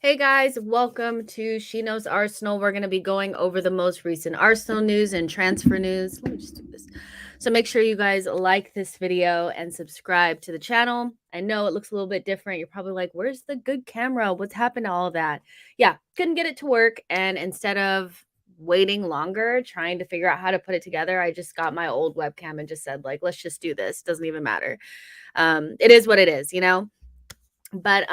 Hey guys, welcome to She Knows Arsenal. We're going to be going over the most recent Arsenal news and transfer news. Let me just do this. So make sure you guys like this video and subscribe to the channel. I know it looks a little bit different. You're probably like, where's the good camera? What's happened to all of that? Yeah, couldn't get it to work. And instead of waiting longer, trying to figure out how to put it together, I just got my old webcam and just said, like, let's just do this. Doesn't even matter. It is what it is, you know? But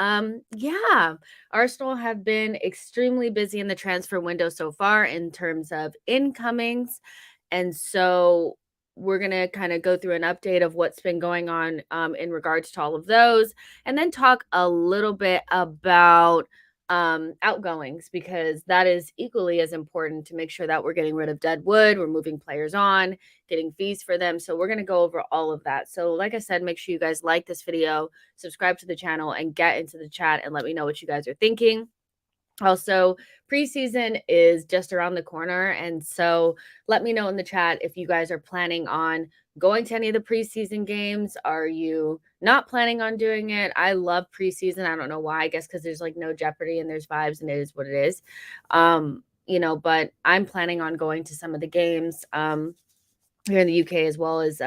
yeah, Arsenal have been extremely busy in the transfer window so far in terms of incomings. And so we're going to kind of go through an update of what's been going on in regards to all of those, and then talk a little bit about outgoings, because that is equally as important to make sure that we're getting rid of dead wood, we're moving players on, getting fees for them. So we're going to go over all of that. So like I said, make sure you guys like this video, subscribe to the channel, and get into the chat and let me know what you guys are thinking. Also, preseason is just around the corner, and so let me know in the chat if you guys are planning on going to any of the preseason games. Are you not planning on doing it? I love preseason. I don't know why. I guess because there's like no jeopardy and there's vibes and it is what it is. But I'm planning on going to some of the games here in the UK as well as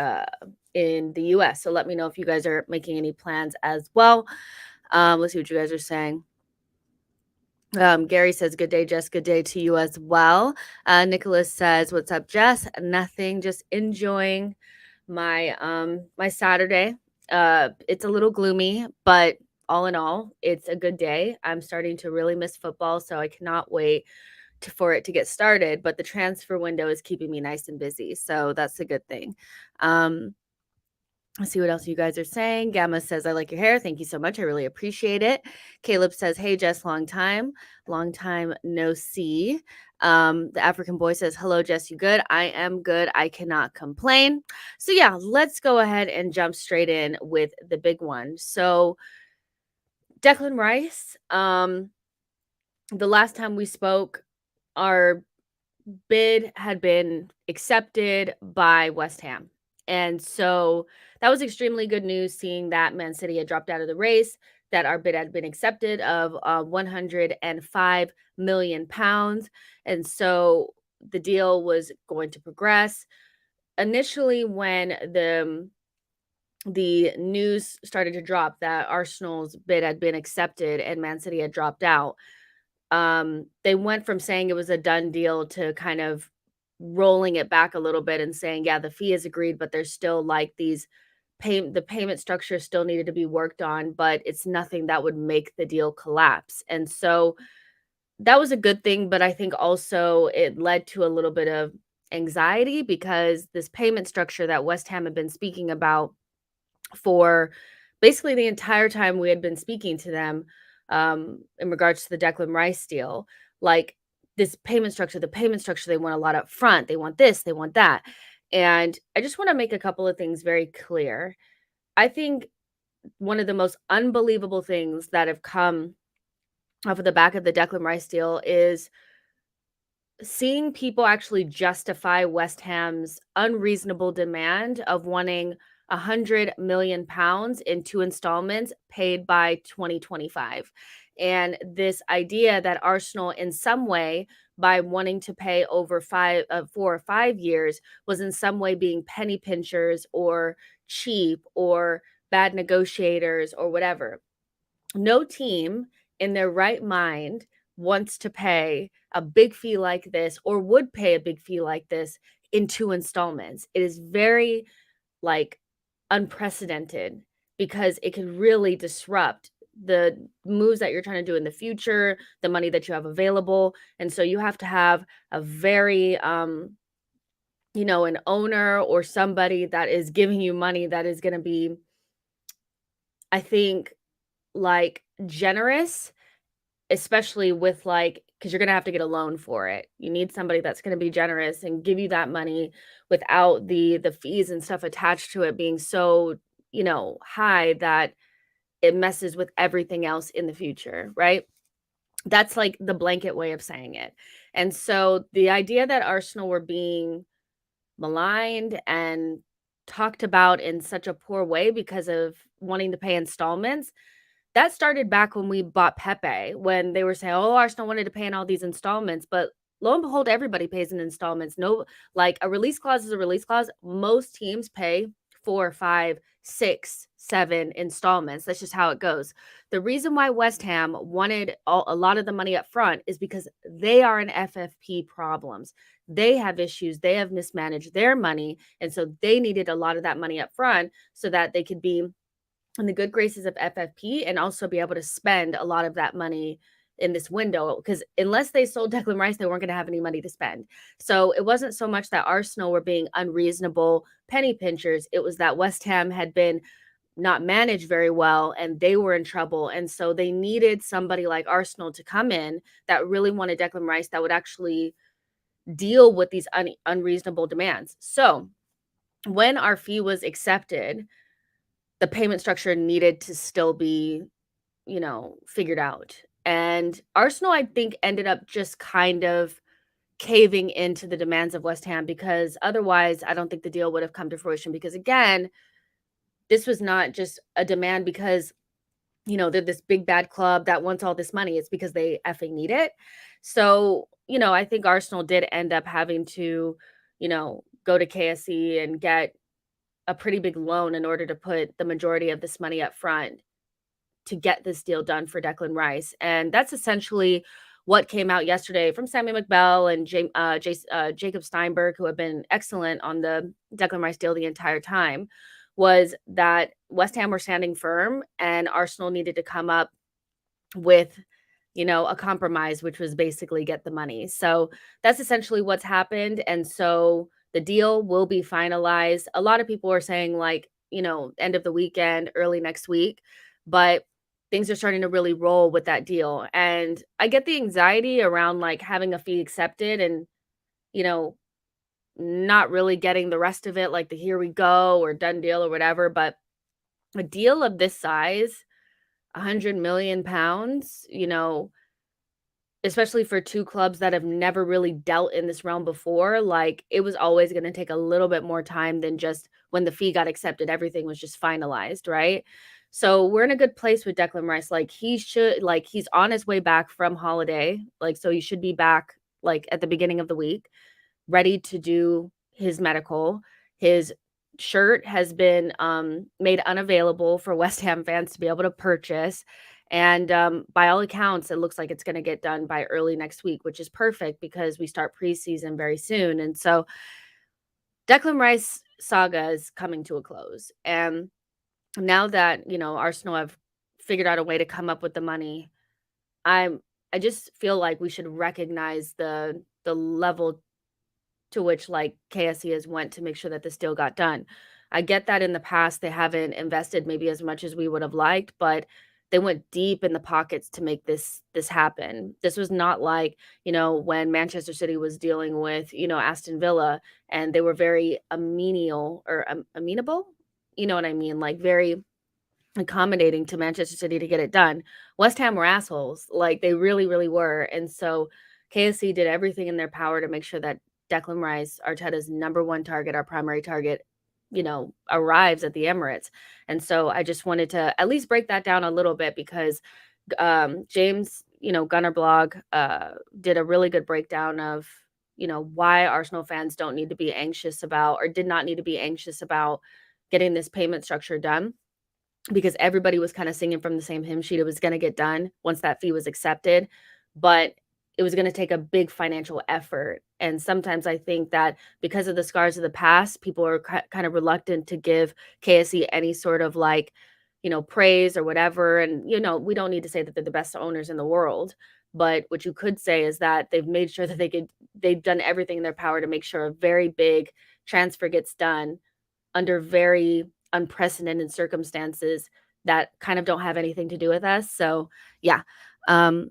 in the US. So let me know if you guys are making any plans as well. Let's see what you guys are saying. Gary says, good day, Jess. Good day to you as well. Nicholas says, what's up, Jess? Nothing, just enjoying my my Saturday. It's a little gloomy, but all in all, it's a good day. I'm starting to really miss football, so I cannot wait for it to get started. But the transfer window is keeping me nice and busy, so that's a good thing. Let's see what else you guys are saying. Gamma says, I like your hair. Thank you so much. I really appreciate it. Caleb says, hey, Jess, long time no see. The African boy says, hello, Jess, you good? I am good. I cannot complain. So yeah, let's go ahead and jump straight in with the big one. So Declan Rice, the last time we spoke, our bid had been accepted by West Ham. And so that was extremely good news, seeing that Man City had dropped out of the race, that our bid had been accepted of £105 million. And so the deal was going to progress. Initially, when the news started to drop that Arsenal's bid had been accepted and Man City had dropped out, they went from saying it was a done deal to kind of rolling it back a little bit and saying, yeah, the fee is agreed, but there's still like the payment structure still needed to be worked on, but it's nothing that would make the deal collapse. And so that was a good thing, but I think also it led to a little bit of anxiety, because this payment structure that West Ham had been speaking about for basically the entire time we had been speaking to them, in regards to the Declan Rice deal, like this payment structure, they want a lot up front. They want this, they want that. And I just want to make a couple of things very clear. I think one of the most unbelievable things that have come off of the back of the Declan Rice deal is seeing people actually justify West Ham's unreasonable demand of wanting £100 million in 2 installments paid by 2025. And this idea that Arsenal, in some way, by wanting to pay over 4 or 5 years, was in some way being penny pinchers or cheap or bad negotiators or whatever. No team in their right mind wants to pay a big fee like this, or would pay a big fee like this in 2 installments. It is very, like, unprecedented, because it can really disrupt the moves that you're trying to do in the future, the money that you have available. And so you have to have a very an owner or somebody that is giving you money that is going to be, I think, like, generous, especially with, like, because you're gonna have to get a loan for it. You need somebody that's gonna be generous and give you that money without the fees and stuff attached to it being so, high that it messes with everything else in the future, right? That's like the blanket way of saying it. And so the idea that Arsenal were being maligned and talked about in such a poor way because of wanting to pay installments, that started back when we bought Pepe, when they were saying, "Oh, Arsenal wanted to pay in all these installments," but lo and behold, everybody pays in installments. No, like, a release clause is a release clause. Most teams pay 4, 5, 6, 7 installments. That's just how it goes. The reason why West Ham wanted a lot of the money up front is because they are in FFP problems. They have issues. They have mismanaged their money, and so they needed a lot of that money up front so that they could be in the good graces of FFP and also be able to spend a lot of that money in this window, because unless they sold Declan Rice, they weren't going to have any money to spend. So it wasn't so much that Arsenal were being unreasonable penny pinchers. It was that West Ham had been not managed very well and they were in trouble. And so they needed somebody like Arsenal to come in that really wanted Declan Rice, that would actually deal with these unreasonable demands. So when our fee was accepted, the payment structure needed to still be, figured out. And Arsenal, I think, ended up just kind of caving into the demands of West Ham, because otherwise I don't think the deal would have come to fruition, because again, this was not just a demand because, they're this big bad club that wants all this money. It's because they effing need it. So, I think Arsenal did end up having to, go to KSE and get a pretty big loan in order to put the majority of this money up front to get this deal done for Declan Rice. And that's essentially what came out yesterday from Sammy McBell and Jacob Steinberg, who have been excellent on the Declan Rice deal the entire time, was that West Ham were standing firm and Arsenal needed to come up with, a compromise, which was basically get the money. So that's essentially what's happened. And so the deal will be finalized. A lot of people are saying, like, end of the weekend, early next week, but things are starting to really roll with that deal. And I get the anxiety around like having a fee accepted and, you know, not really getting the rest of it, like the here we go or done deal or whatever. But a deal of this size, 100 million pounds, especially for two clubs that have never really dealt in this realm before, like, it was always gonna take a little bit more time than just when the fee got accepted, everything was just finalized, right? So, we're in a good place with Declan Rice, like, he's on his way back from holiday, like, so he should be back, like, at the beginning of the week, ready to do his medical. His shirt has been, made unavailable for West Ham fans to be able to purchase, and, by all accounts, it looks like it's gonna get done by early next week, which is perfect because we start preseason very soon, and so Declan Rice saga is coming to a close, and now that, Arsenal have figured out a way to come up with the money, I'm I just feel like we should recognize the level to which, like, KSE has went to make sure that this deal got done. I get that in the past, they haven't invested maybe as much as we would have liked, but they went deep in the pockets to make this happen. This was not like, when Manchester City was dealing with, Aston Villa, and they were very amenable? You know what I mean? Like, very accommodating to Manchester City to get it done. West Ham were assholes, like, they really, really were, and so KSC did everything in their power to make sure that Declan Rice, Arteta's number 1 target, our primary target, arrives at the Emirates, and so I just wanted to at least break that down a little bit because, James, Gunner Blog, did a really good breakdown of, why Arsenal fans don't need to be anxious about or did not need to be anxious about getting this payment structure done, because everybody was kind of singing from the same hymn sheet. It was going to get done once that fee was accepted, but it was going to take a big financial effort. And sometimes I think that because of the scars of the past, people are kind of reluctant to give KSE any sort of like, praise or whatever. And, we don't need to say that they're the best owners in the world. But what you could say is that they've made sure that they've done everything in their power to make sure a very big transfer gets done under very unprecedented circumstances that kind of don't have anything to do with us. So, yeah. Um,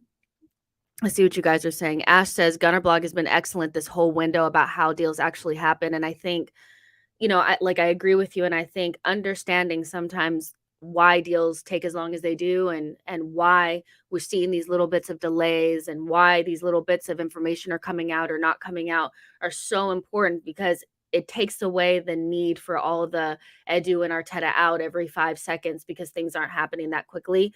let's see what you guys are saying. Ash says Gunner Blog has been excellent this whole window about how deals actually happen. And I think, I agree with you. And I think understanding sometimes why deals take as long as they do and why we're seeing these little bits of delays and why these little bits of information are coming out or not coming out are so important, because it takes away the need for all the Edu and Arteta out every 5 seconds because things aren't happening that quickly.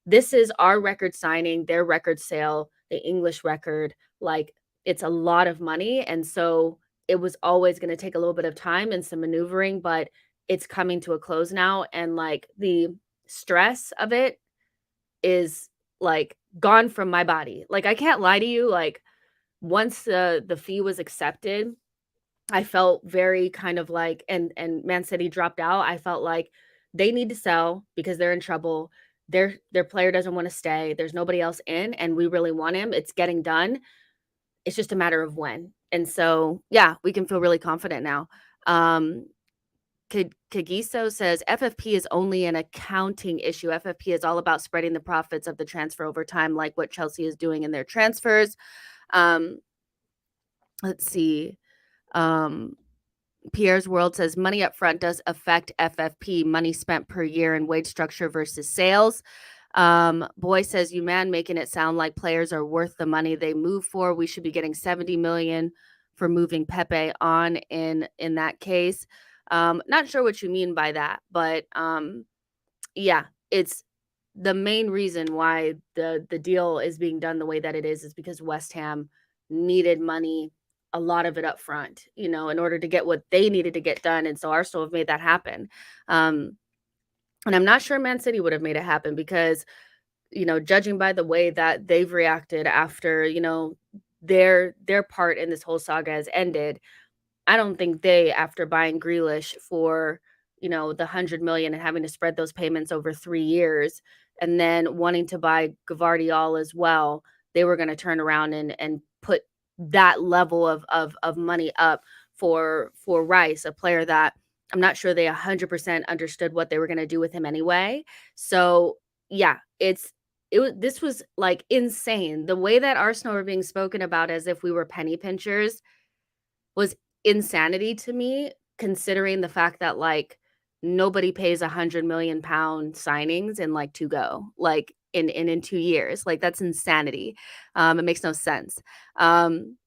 this is our record signing, their record sale, the English record, like, it's a lot of money, and so it was always gonna take a little bit of time and some maneuvering, but it's coming to a close now, and, like, the stress of it is, like, gone from my body. Like, I can't lie to you, like, once the fee was accepted, I felt very kind of like and Man City dropped out, I felt like they need to sell because they're in trouble. Their player doesn't wanna stay, there's nobody else in, and we really want him, it's getting done, it's just a matter of when. And so, yeah, we can feel really confident now. Um, Kagiso says, "FFP is only an accounting issue. FFP is all about spreading the profits of the transfer over time, like what Chelsea is doing in their transfers." Um, let's see. Um, Pierre's World says, "Money up front does affect FFP, money spent per year in wage structure versus sales." Boy says, "You man making it sound like players are worth the money they move for. We should be getting 70 million for moving Pepe on in that case." Not sure what you mean by that, but yeah, it's the main reason why the deal is being done the way that it is because West Ham needed money, a lot of it up front, in order to get what they needed to get done, and so Arsenal have made that happen. Um, and I'm not sure Man City would have made it happen because, judging by the way that they've reacted after, their part in this whole saga has ended, I don't think they, after buying Grealish for, the 100 million and having to spread those payments over 3 years, and then wanting to buy Gvardiol as well, they were gonna turn around and put that level of money up for Rice, a player that I'm not sure they 100% understood what they were gonna do with him anyway. So, yeah, this was, like, insane. The way that Arsenal were being spoken about as if we were penny pinchers was insanity to me, considering the fact that, like, nobody pays £100 million signings in, like, to go, like, in 2 years, like, that's insanity. It makes no sense. Um,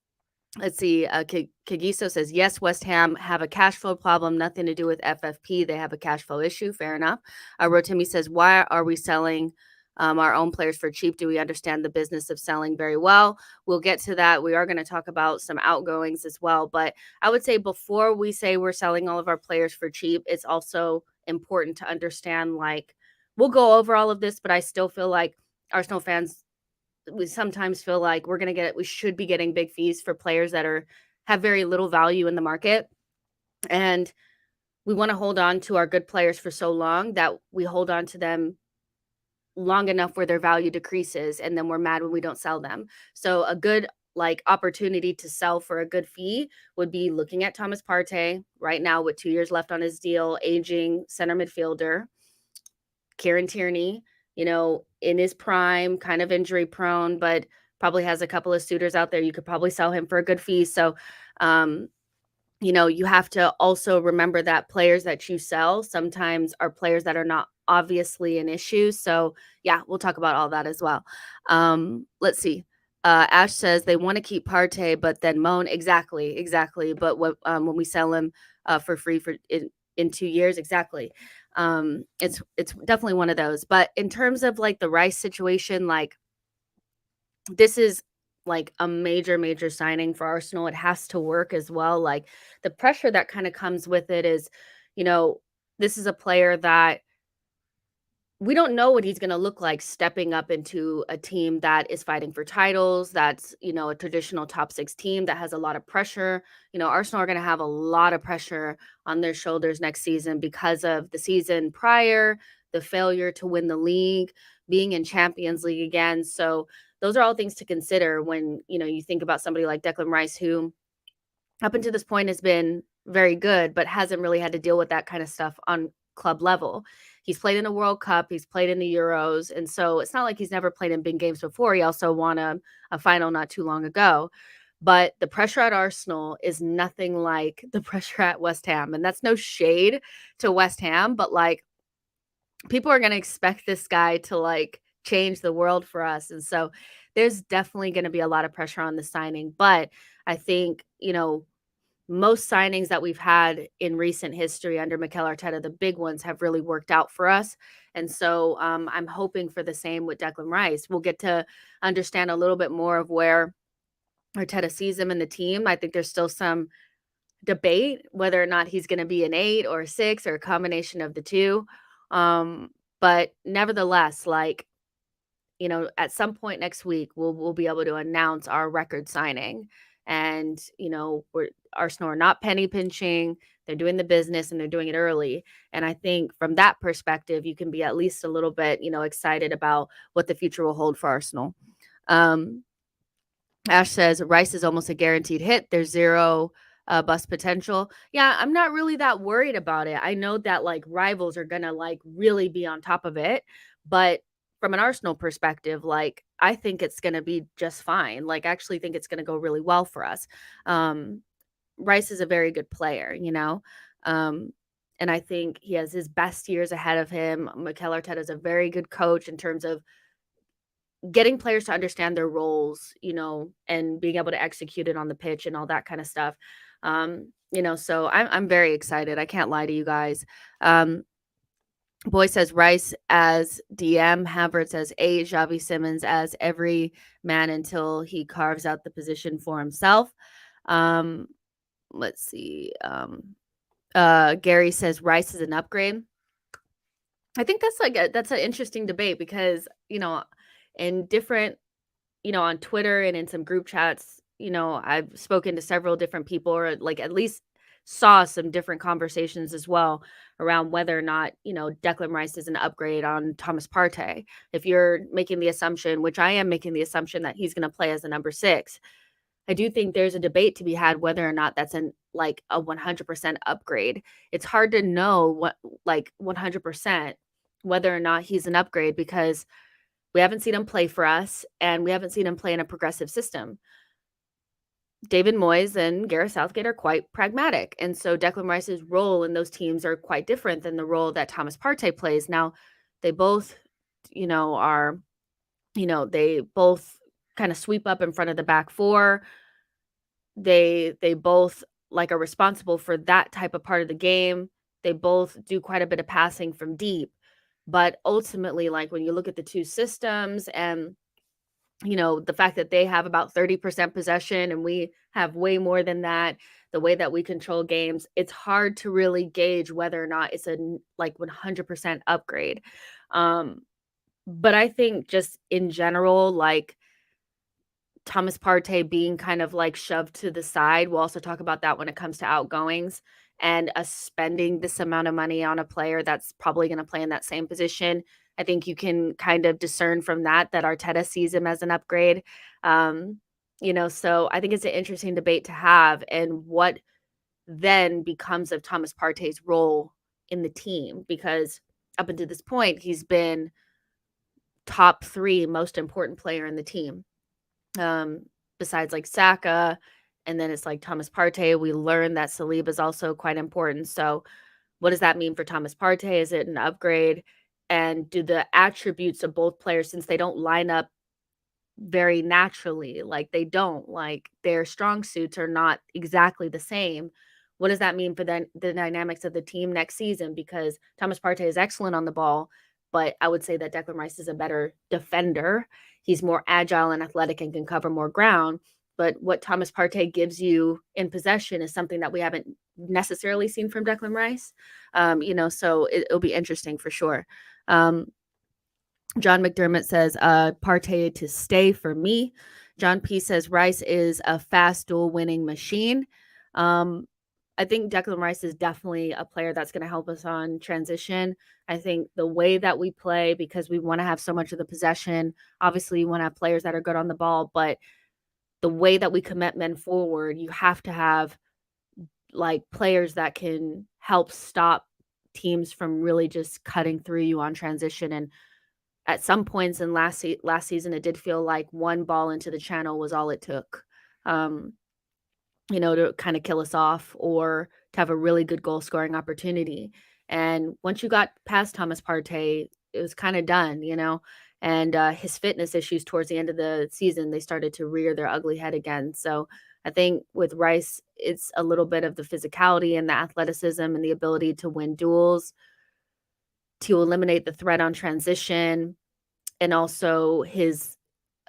let's see, Kagiso says, "Yes, West Ham have a cash flow problem, nothing to do with FFP, they have a cash flow issue." Fair enough. Rotimi says, "Why are we selling, our own players for cheap? Do we understand the business of selling very well?" We'll get to that. We are gonna talk about some outgoings as well, but I would say before we say we're selling all of our players for cheap, it's also important to understand, like, we'll go over all of this, but I still feel like Arsenal fans, we sometimes feel like we should be getting big fees for players that have very little value in the market, and we want to hold on to our good players for so long that we hold on to them long enough where their value decreases, and then we're mad when we don't sell them. So a good, like, opportunity to sell for a good fee would be looking at Thomas Partey right now with 2 years left on his deal, aging center midfielder. Kieran Tierney, in his prime, kind of injury prone, but probably has a couple of suitors out there. You could probably sell him for a good fee. So, um, you have to also remember that players that you sell sometimes are players that are not obviously an issue. So, yeah, we'll talk about all that as well. Let's see. Ash says they want to keep Partey, but then moan. Exactly, exactly. But when we sell him for free in 2 years, exactly. It's definitely one of those. But in terms of, like, the Rice situation, like, this is, like, a major, major signing for Arsenal. It has to work as well. Like, the pressure that kind of comes with it is, you know, this is a player that we don't know what he's gonna look like stepping up into a team that is fighting for titles, that's, a traditional top 6 team that has a lot of pressure. Arsenal are gonna have a lot of pressure on their shoulders next season because of the season prior, the failure to win the league, being in Champions League again. So those are all things to consider when, you think about somebody like Declan Rice, who up until this point has been very good, but hasn't really had to deal with that kind of stuff on club level. He's played in a World Cup, he's played in the Euros, and so it's not like he's never played in big games before. He also won a final not too long ago. But the pressure at Arsenal is nothing like the pressure at West Ham. And that's no shade to West Ham, but, like, people are going to expect this guy to, like, change the world for us. And so there's definitely going to be a lot of pressure on the signing. But I think, most signings that we've had in recent history under Mikel Arteta, the big ones have really worked out for us. And so I'm hoping for the same with Declan Rice. We'll get to understand a little bit more of where Arteta sees him in the team. I think there's still some debate whether or not he's going to be an 8 or a 6 or a combination of the two. But nevertheless, like, at some point next week, we'll be able to announce our record signing. And, Arsenal are not penny pinching. They're doing the business and they're doing it early. And I think from that perspective, you can be at least a little bit, excited about what the future will hold for Arsenal. Um, Ash says Rice is almost a guaranteed hit. There's zero bust potential. Yeah, I'm not really that worried about it. I know that like rivals are gonna like really be on top of it, but from an Arsenal perspective, like I think it's gonna be just fine. Like I actually think it's gonna go really well for us. Um, Rice is a very good player. Um, and I think he has his best years ahead of him. Mikel Arteta is a very good coach in terms of getting players to understand their roles, and being able to execute it on the pitch and all that kind of stuff. So I'm very excited. I can't lie to you guys. Boy says Rice as DM, Havertz as 8, Xavi Simmons as every man until he carves out the position for himself. Let's see. Gary says Rice is an upgrade. I think that's an interesting debate because, in different, on Twitter and in some group chats, I've spoken to several different people, or like at least saw some different conversations as well around whether or not, Declan Rice is an upgrade on Thomas Partey. If you're making the assumption, which I am making the assumption, that he's going to play as a number 6, I do think there's a debate to be had whether or not that's a 100% upgrade. It's hard to know what, like, 100% whether or not he's an upgrade because we haven't seen him play for us and we haven't seen him play in a progressive system. David Moyes and Gareth Southgate are quite pragmatic. And so Declan Rice's role in those teams are quite different than the role that Thomas Partey plays. Now, they both, are, they both kind of sweep up in front of the back four. They both like are responsible for that type of part of the game. They both do quite a bit of passing from deep. But ultimately, like when you look at the two systems and the fact that they have about 30% possession and we have way more than that, the way that we control games, it's hard to really gauge whether or not it's a like 100% upgrade. But I think just in general, like Thomas Partey being kind of like shoved to the side. We'll also talk about that when it comes to outgoings and us spending this amount of money on a player that's probably going to play in that same position. I think you can kind of discern from that Arteta sees him as an upgrade. So I think it's an interesting debate to have, and what then becomes of Thomas Partey's role in the team, because up until this point, he's been top 3 most important player in the team. Besides like Saka, and then it's like Thomas Partey. We learned that Saliba is also quite important. So what does that mean for Thomas Partey? Is it an upgrade? And do the attributes of both players, since they don't line up very naturally, like they don't, like their strong suits are not exactly the same. What does that mean for the dynamics of the team next season? Because Thomas Partey is excellent on the ball, but I would say that Declan Rice is a better defender. He's more agile and athletic and can cover more ground. But what Thomas Partey gives you in possession is something that we haven't necessarily seen from Declan Rice. So it'll be interesting for sure. John McDermott says, Partey to stay for me. John P says Rice is a fast duel winning machine. I think Declan Rice is definitely a player that's going to help us on transition. I think the way that we play, because we want to have so much of the possession, obviously you want to have players that are good on the ball, but the way that we commit men forward, you have to have like players that can help stop teams from really just cutting through you on transition. And at some points in last season, it did feel like one ball into the channel was all it took, to kind of kill us off or to have a really good goal scoring opportunity. And once you got past Thomas Partey, it was kind of done, and his fitness issues towards the end of the season, they started to rear their ugly head again. So I think with Rice, it's a little bit of the physicality and the athleticism and the ability to win duels, to eliminate the threat on transition, and also his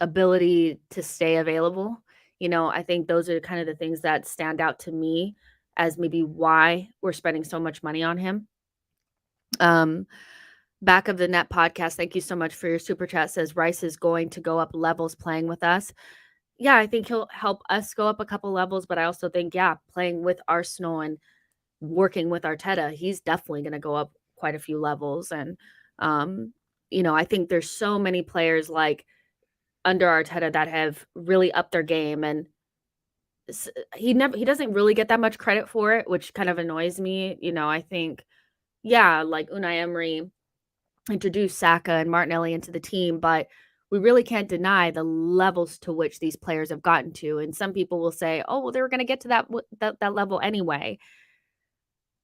ability to stay available. I think those are kind of the things that stand out to me as maybe why we're spending so much money on him. Um, Back of the Net podcast, thank you so much for your super chat. Says Rice is going to go up levels playing with us. Yeah, I think he'll help us go up a couple levels, but I also think, yeah, playing with Arsenal and working with Arteta, he's definitely going to go up quite a few levels. And, um, I think there's so many players like under Arteta that have really upped their game, and he doesn't really get that much credit for it, which kind of annoys me. I think, yeah, like Unai Emery introduced Saka and Martinelli into the team, but we really can't deny the levels to which these players have gotten to. And some people will say, "Oh, well, they were going to get to that level anyway."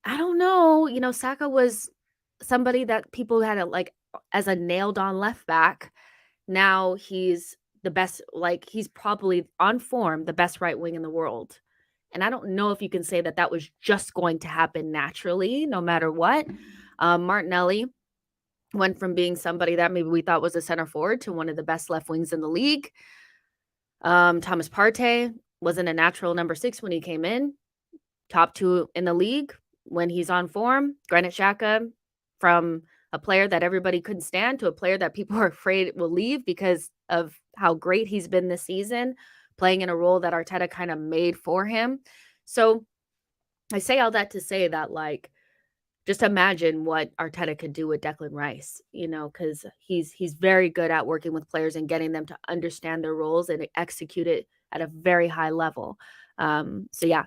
I don't know. Saka was somebody that people had as a nailed on left back. Now he's the best, like he's probably on form, the best right wing in the world. And I don't know if you can say that that was just going to happen naturally, no matter what. Martinelli went from being somebody that maybe we thought was a center forward to one of the best left wings in the league. Thomas Partey wasn't a natural number 6 when he came in. Top 2 in the league when he's on form. Granit Xhaka, from a player that everybody couldn't stand to a player that people are afraid will leave because of how great he's been this season, playing in a role that Arteta kind of made for him. So I say all that to say that, like, just imagine what Arteta could do with Declan Rice, because he's very good at working with players and getting them to understand their roles and execute it at a very high level. So yeah.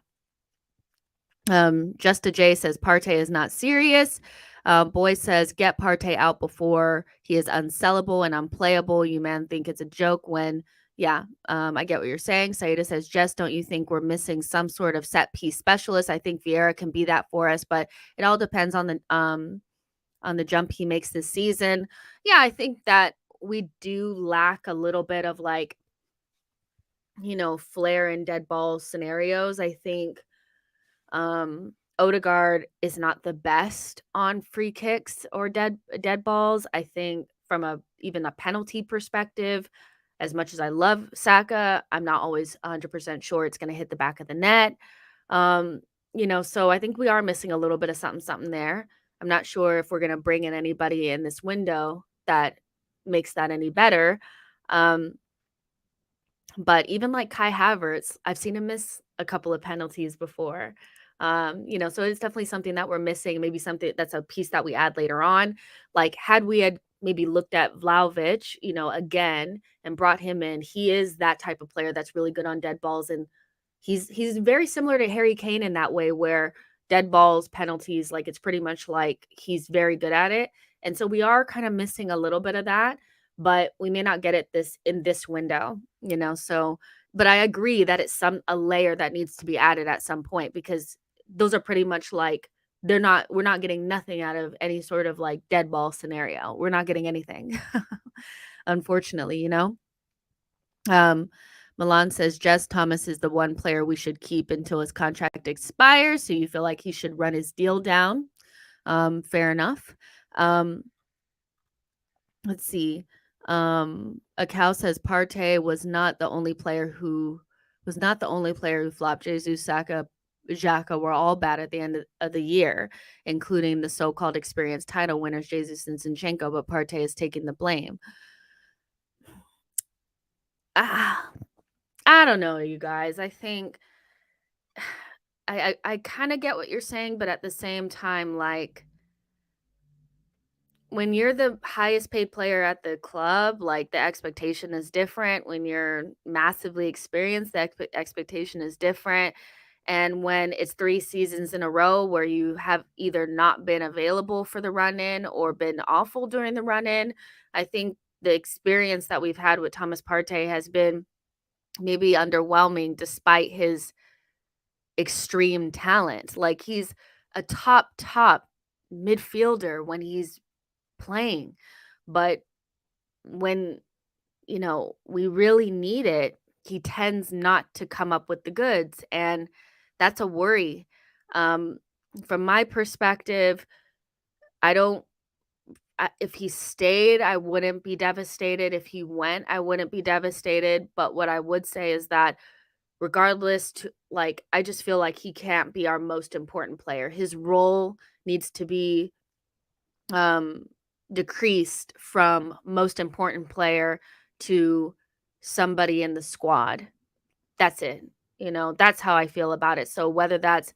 Justa J says Partey is not serious. Boy says get Partey out before he is unsellable and unplayable. You man think it's a joke when, yeah, I get what you're saying. Saida says, Jess, don't you think we're missing some sort of set piece specialist? I think Vieira can be that for us, but it all depends on the jump he makes this season. Yeah, I think that we do lack a little bit of flair and dead ball scenarios. I think Odegaard is not the best on free kicks or dead balls. I think from even a penalty perspective, as much as I love Saka, I'm not always 100% sure it's going to hit the back of the net. So I think we are missing a little bit of something there. I'm not sure if we're going to bring in anybody in this window that makes that any better. But even like Kai Havertz, I've seen him miss a couple of penalties before. So it's definitely something that we're missing. Maybe something that's a piece that we add later on. Like had we had maybe looked at Vlahovic, again and brought him in, he is that type of player that's really good on dead balls. And he's very similar to Harry Kane in that way where dead balls, penalties, like it's pretty much like he's very good at it. And so we are kind of missing a little bit of that, but we may not get it in this window, so but I agree that it's a layer that needs to be added at some point because those are pretty much like we're not getting nothing out of any sort of like dead ball scenario. We're not getting anything. Unfortunately, Milan says Jess Thomas is the one player we should keep until his contract expires. So you feel like he should run his deal down. Fair enough. Let's see. A cow says Partey was not the only player who flopped. Jesus, Saka, Xhaka were all bad at the end of the year, including the so-called experienced title winners Jesus and Zinchenko, but Partey is taking the blame. I don't know, you guys. I think I kind of get what you're saying, but at the same time, like when you're the highest paid player at the club, like the expectation is different. When you're massively experienced, the expectation is different. And when it's 3 seasons in a row where you have either not been available for the run in or been awful during the run in, I think the experience that we've had with Thomas Partey has been maybe underwhelming despite his extreme talent. Like he's a top midfielder when he's playing. But when, we really need it, he tends not to come up with the goods, and that's a worry. Um, from my perspective, I don't if he stayed, I wouldn't be devastated. If he went, I wouldn't be devastated, but what I would say is that regardless to like, I just feel like he can't be our most important player. His role needs to be, um, decreased from most important player to somebody in the squad. That's it. That's how I feel about it. So whether that's,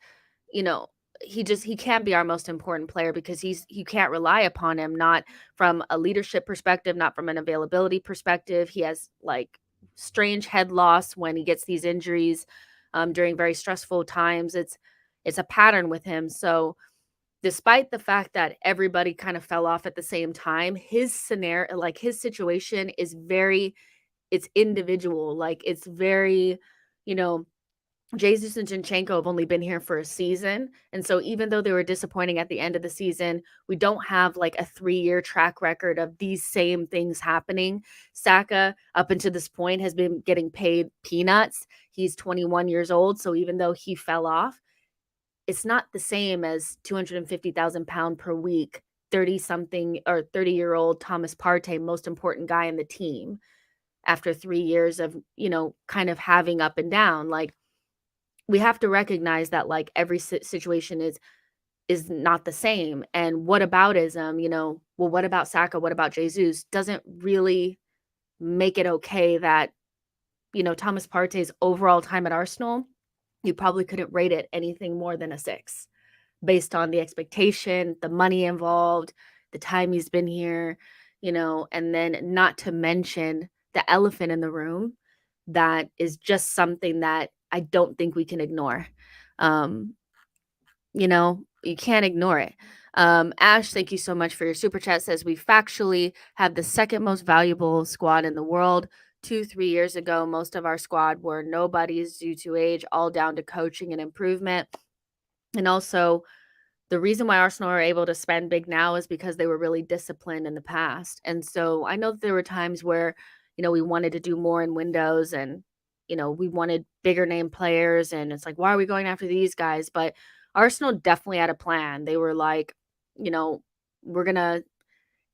you know, he can't be our most important player because you can't rely upon him, not from a leadership perspective, not from an availability perspective. He has like strange head loss when he gets these injuries during very stressful times. It's a pattern with him. So despite the fact that everybody kind of fell off at the same time, his scenario, like his situation is very it's individual. Like it's very, you know, Jesus and Zinchenko have only been here for a season, and so even though they were disappointing at the end of the season, we don't have, like, a 3-year track record of these same things happening. Saka, up until this point, has been getting paid peanuts. He's 21 years old, so even though he fell off, it's not the same as 250,000 pound per week, 30-something or 30-year-old Thomas Partey, most important guy in the team, after 3 years of, kind of having up and down. Like, we have to recognize that like every situation is not the same. And whataboutism, well, what about Saka? What about Jesus? Doesn't really make it okay that Thomas Partey's overall time at Arsenal, you probably couldn't rate it anything more than a 6 based on the expectation, the money involved, the time he's been here, and then not to mention the elephant in the room that is just something that I don't think we can ignore. Um, you can't ignore it. Ash, thank you so much for your super chat. Says we factually have the second most valuable squad in the world. 2-3 years ago, most of our squad were nobodies due to age, all down to coaching and improvement. And also, the reason why Arsenal are able to spend big now is because they were really disciplined in the past. And so I know that there were times where, we wanted to do more in windows and, we wanted bigger name players. And it's like, why are we going after these guys? But Arsenal definitely had a plan. They were like, we're going to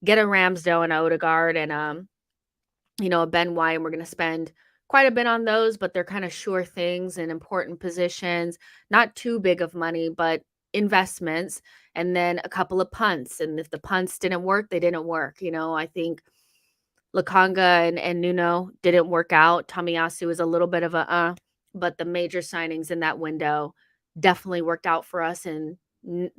get a Ramsdale and Odegaard and, a Ben White, and we're going to spend quite a bit on those, but they're kind of sure things in important positions, not too big of money, but investments, and then a couple of punts. And if the punts didn't work, they didn't work. I think Lakanga and Nuno didn't work out. Tomiyasu was a little bit of but the major signings in that window definitely worked out for us. And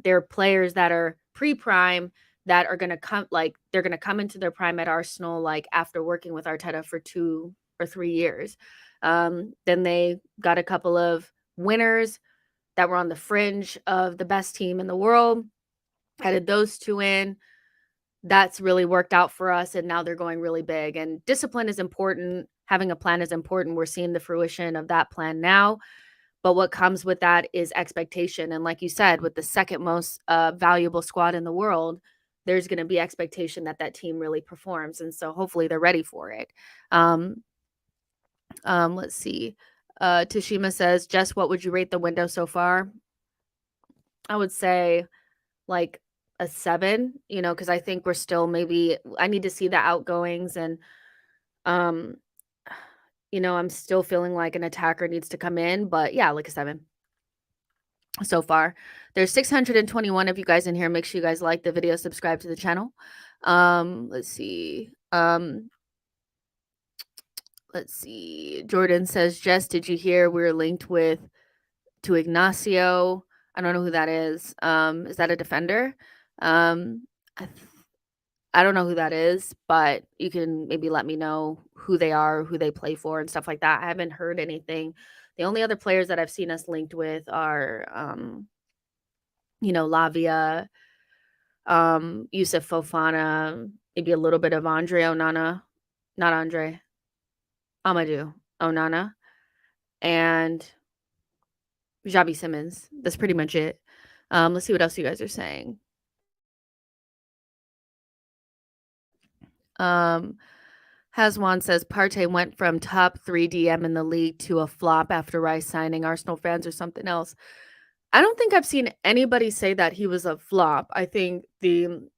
they're players that are pre-prime that are going to come, like they're going to come into their prime at Arsenal, like after working with Arteta for 2 or 3 years. Then they got a couple of winners that were on the fringe of the best team in the world, added those 2 in. That's really worked out for us, and now they're going really big. And discipline is important. Having a plan is important. We're seeing the fruition of that plan now. But what comes with that is expectation. And like you said, with the second most valuable squad in the world, there's going to be expectation that that team really performs. And so hopefully they're ready for it. Let's see. Tashima says, Jess, what would you rate the window so far? I would say like a 7, because I think we're still I need to see the outgoings and, um, I'm still feeling like an attacker needs to come in, but yeah, like a 7 so far. There's 621 of you guys in here. Make sure you guys like the video, subscribe to the channel. Let's see. Jordan says, Jess, did you hear we're linked to Ignacio? I don't know who that is. Is that a defender? I don't know who that is, but you can maybe let me know who they are, who they play for, and stuff like that. I haven't heard anything. The only other players that I've seen us linked with are, Lavia, Yusuf Fofana, maybe a little bit of Andre Onana, not Andre, Amadou Onana, and Xavi Simmons. That's pretty much it. Let's see what else you guys are saying. Haswan says Partey went from top 3 DM in the league to a flop after Rice signing. Arsenal fans or something else. I don't think I've seen anybody say that he was a flop. I think the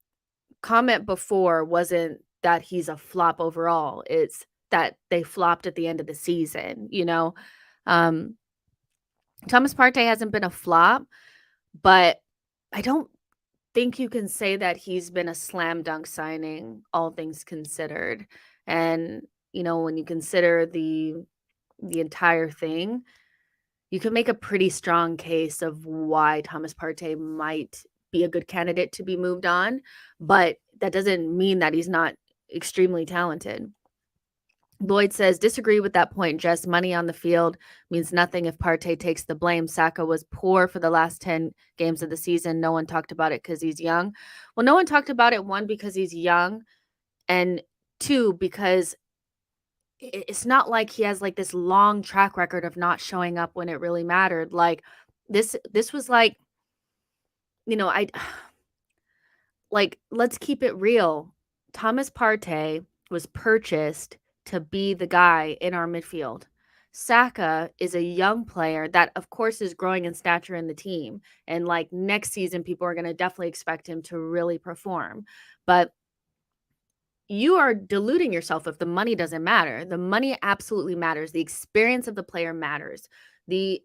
comment before wasn't that he's a flop overall. It's that they flopped at the end of the season, you know? Um, Thomas Partey hasn't been a flop, but I don't think you can say that he's been a slam dunk signing, all things considered. And, when you consider the entire thing, you can make a pretty strong case of why Thomas Partey might be a good candidate to be moved on, but that doesn't mean that he's not extremely talented. Lloyd says, disagree with that point, Jess. Money on the field means nothing if Partey takes the blame. Saka was poor for the last 10 games of the season. No one talked about it because he's young. Well, no one talked about it, one, because he's young, and two, because it's not like he has like this long track record of not showing up when it really mattered. Like this was like, I like, let's keep it real. Thomas Partey was purchased to be the guy in our midfield. Saka is a young player that, of course, is growing in stature in the team. And like next season, people are going to definitely expect him to really perform. But you are deluding yourself if the money doesn't matter. The money absolutely matters. The experience of the player matters. The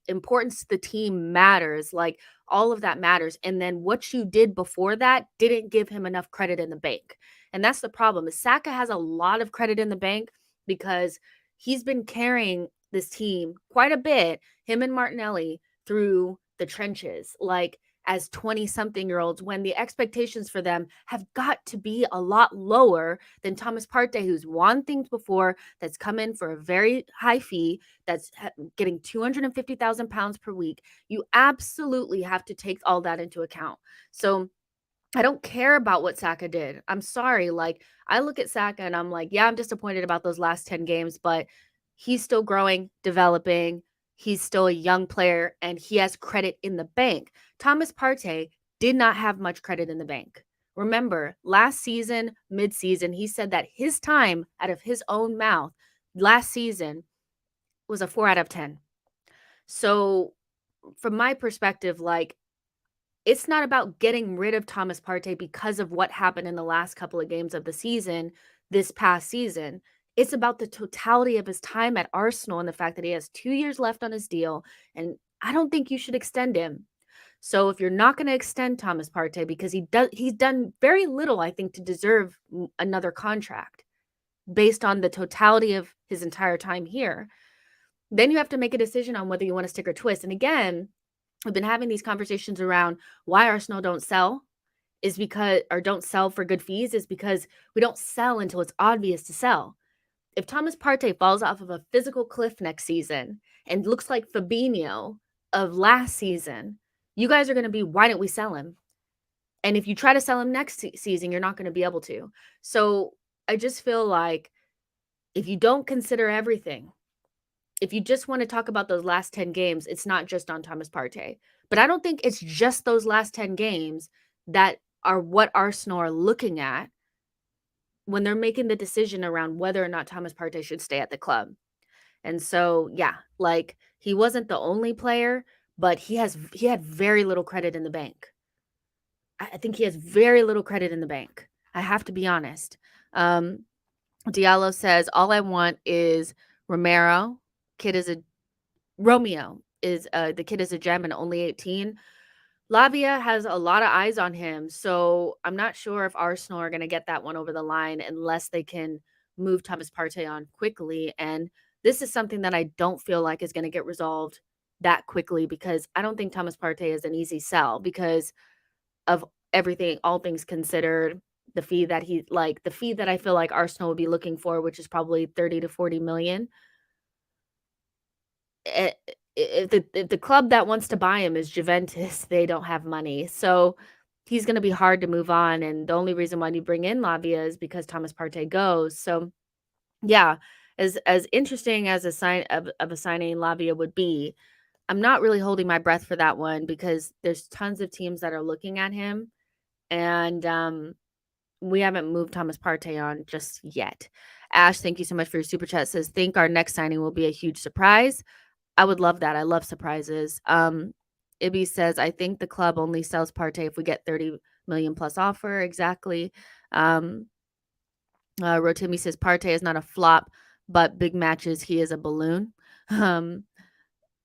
importance to the team matters. Like all of that matters. And then what you did before that didn't give him enough credit in the bank. And that's the problem. Is Saka has a lot of credit in the bank because he's been carrying this team quite a bit, him and Martinelli, through the trenches. Like as 20-something-year-olds, when the expectations for them have got to be a lot lower than Thomas Partey, who's won things before, that's come in for a very high fee, that's getting 250,000 pounds per week. You absolutely have to take all that into account. So I don't care about what Saka did. I'm sorry. Like, I look at Saka and I'm like, yeah, I'm disappointed about those last 10 games, but he's still growing, developing. He's still a young player and he has credit in the bank. Thomas Partey did not have much credit in the bank. Remember, last season, mid-season, he said that his time out of his own mouth last season was a 4 out of 10. So, from my perspective, like, it's not about getting rid of Thomas Partey because of what happened in the last couple of games of the season, this past season. It's about the totality of his time at Arsenal and the fact that he has 2 years left on his deal, and I don't think you should extend him. So if you're not going to extend Thomas Partey because he's done very little, I think, to deserve another contract based on the totality of his entire time here, then you have to make a decision on whether you want to stick or twist. And again, we've been having these conversations around why Arsenal don't sell don't sell for good fees is because we don't sell until it's obvious to sell. If Thomas Partey falls off of a physical cliff next season and looks like Fabinho of last season, you guys are going to be, why didn't we sell him? And if you try to sell him next season, you're not going to be able to. So I just feel like if you don't consider everything, if you just want to talk about those last 10 games, it's not just on Thomas Partey. But I don't think it's just those last 10 games that are what Arsenal are looking at when they're making the decision around whether or not Thomas Partey should stay at the club. And so, yeah, like he wasn't the only player, but he had very little credit in the bank. I think he has very little credit in the bank. I have to be honest. Diallo says, all I want is Romeo. Romeo is the kid is a gem and only 18. Lavia has a lot of eyes on him, so I'm not sure if Arsenal are going to get that one over the line unless they can move Thomas Partey on quickly. And this is something that I don't feel like is going to get resolved that quickly because I don't think Thomas Partey is an easy sell because of everything, all things considered. The fee that I feel like Arsenal would be looking for, which is probably 30 to 40 million. If the club that wants to buy him is Juventus, they don't have money. So he's going to be hard to move on. And the only reason why you bring in Lavia is because Thomas Partey goes. So yeah, as interesting as a sign of a signing Lavia would be, I'm not really holding my breath for that one because there's tons of teams that are looking at him. And we haven't moved Thomas Partey on just yet. Ash, thank you so much for your super chat. Says, think our next signing will be a huge surprise. I would love that. I love surprises. Ibby says, I think the club only sells Partey if we get 30 million plus offer. Exactly. Rotimi says, Partey is not a flop, but big matches, he is a balloon. Um,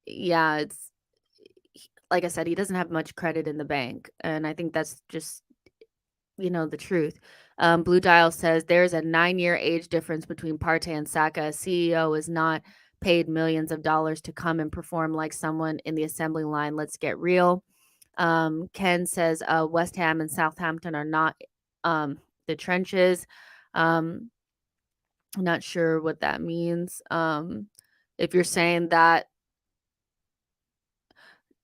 yeah, it's like I said, he doesn't have much credit in the bank. And I think that's just, the truth. Blue Dial says there's a 9-year age difference between Partey and Saka. A CEO is not paid millions of dollars to come and perform like someone in the assembly line. Let's get real. Ken says West Ham and Southampton are not the trenches. I'm not sure what that means. If you're saying that,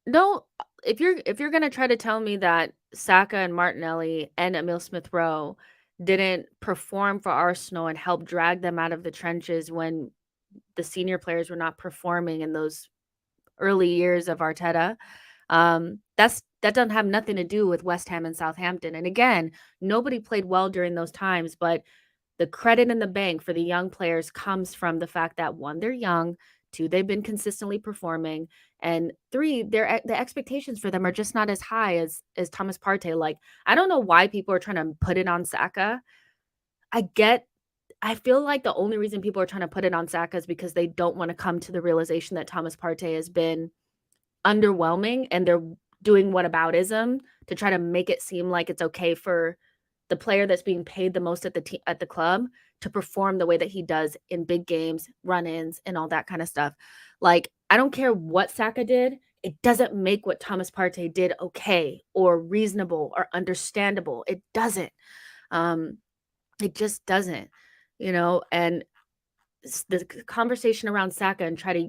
no, if you're gonna try to tell me that Saka and Martinelli and Emil Smith Rowe didn't perform for Arsenal and help drag them out of the trenches when the senior players were not performing in those early years of Arteta, that doesn't have nothing to do with West Ham and Southampton. And again, nobody played well during those times, but the credit in the bank for the young players comes from the fact that 1, they're young, 2, they've been consistently performing, and 3, the expectations for them are just not as high as Thomas Partey. Like, I don't know why people are trying to put it on Saka. I feel like the only reason people are trying to put it on Saka is because they don't want to come to the realization that Thomas Partey has been underwhelming, and they're doing whataboutism to try to make it seem like it's okay for the player that's being paid the most at the club to perform the way that he does in big games, run-ins, and all that kind of stuff. Like, I don't care what Saka did, it doesn't make what Thomas Partey did okay or reasonable or understandable. It doesn't. It just doesn't, and the conversation around Saka and try to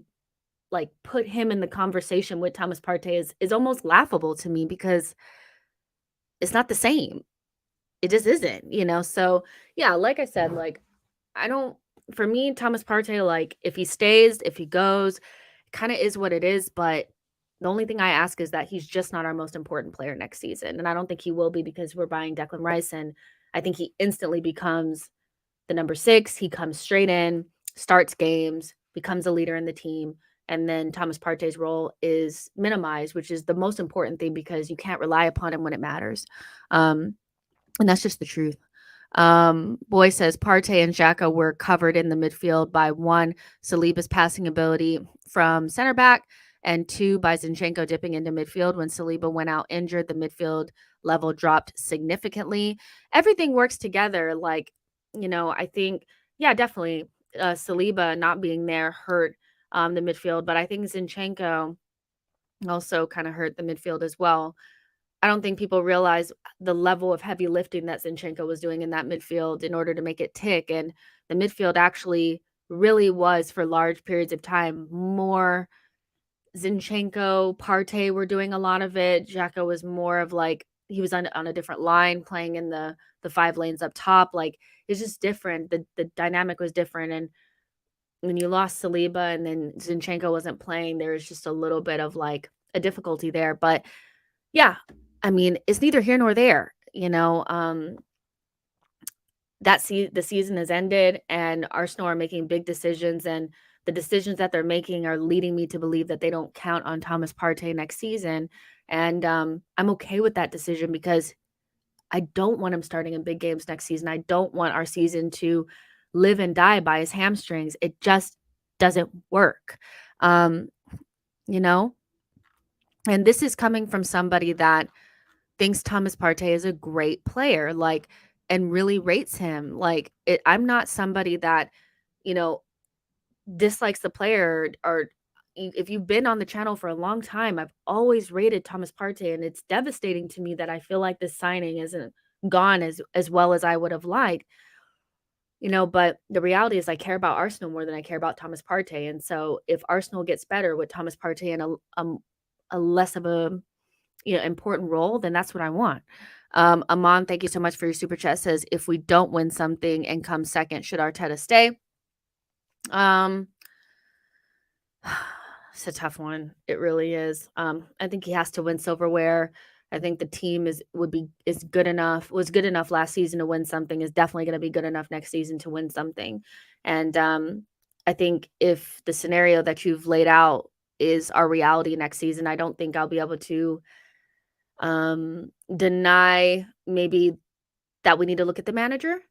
like put him in the conversation with Thomas Partey is almost laughable to me because it's not the same. It just isn't. So yeah, like I said, like I don't for me, Thomas Partey, like if he stays, if he goes, kind of is what it is. But the only thing I ask is that he's just not our most important player next season. And I don't think he will be because we're buying Declan Rice. And I think he instantly becomes the number 6. He comes straight in, starts games, becomes a leader in the team. And then Thomas Partey's role is minimized, which is the most important thing because you can't rely upon him when it matters. And that's just the truth. Boy says Partey and Xhaka were covered in the midfield by 1, Saliba's passing ability from center back, and 2, by Zinchenko dipping into midfield. When Saliba went out injured, the midfield level dropped significantly. Everything works together. Like, I think, yeah, definitely Saliba not being there hurt the midfield, but I think Zinchenko also kind of hurt the midfield as well. I don't think people realize the level of heavy lifting that Zinchenko was doing in that midfield in order to make it tick, and the midfield actually really was, for large periods of time, more Zinchenko, Partey were doing a lot of it. Xhaka was more of like he was on a different line, playing in the 5 lanes up top. Like, it's just different. The dynamic was different, and when you lost Saliba and then Zinchenko wasn't playing, there was just a little bit of like a difficulty there. But yeah, I mean, it's neither here nor there. The season has ended, and Arsenal are making big decisions, and the decisions that they're making are leading me to believe that they don't count on Thomas Partey next season. And I'm okay with that decision because I don't want him starting in big games next season. I don't want our season to live and die by his hamstrings. It just doesn't work. Um, you know, and this is coming from somebody that thinks Thomas Partey is a great player, like, and really rates him. Like, I'm not somebody that, you know, dislikes the player. Or if you've been on the channel for a long time, I've always rated Thomas Partey, and it's devastating to me that I feel like this signing isn't gone as well as I would have liked. But the reality is I care about Arsenal more than I care about Thomas Partey. And so if Arsenal gets better with Thomas Partey in a less of a important role, then that's what I want. Amon, thank you so much for your super chat. Says, if we don't win something and come second, should Arteta stay? It's a tough one. It really is. I think he has to win silverware. I think the team is good enough was good enough last season to win something, is definitely gonna be good enough next season to win something. And, I think if the scenario that you've laid out is our reality next season, I don't think I'll be able to, deny maybe that we need to look at the manager,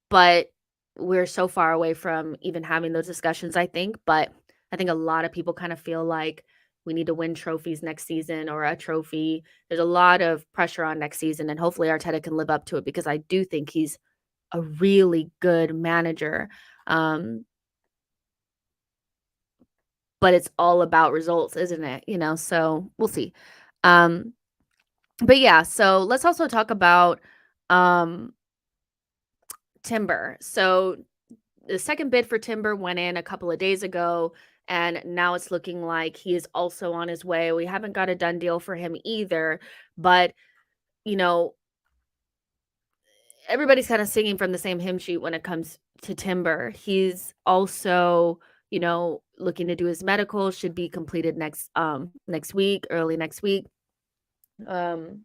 but we're so far away from even having those discussions, I think. But I think a lot of people kind of feel like we need to win trophies next season or a trophy. There's a lot of pressure on next season, and hopefully Arteta can live up to it because I do think he's a really good manager. Um, but it's all about results, isn't it? So we'll see. Um, but yeah, so let's also talk about um Timber. So the second bid for Timber went in a couple of days ago, and now it's looking like he is also on his way. We haven't got a done deal for him either, but you know, everybody's kind of singing from the same hymn sheet when it comes to Timber. He's also, looking to do his medical, should be completed next week, early next week. Um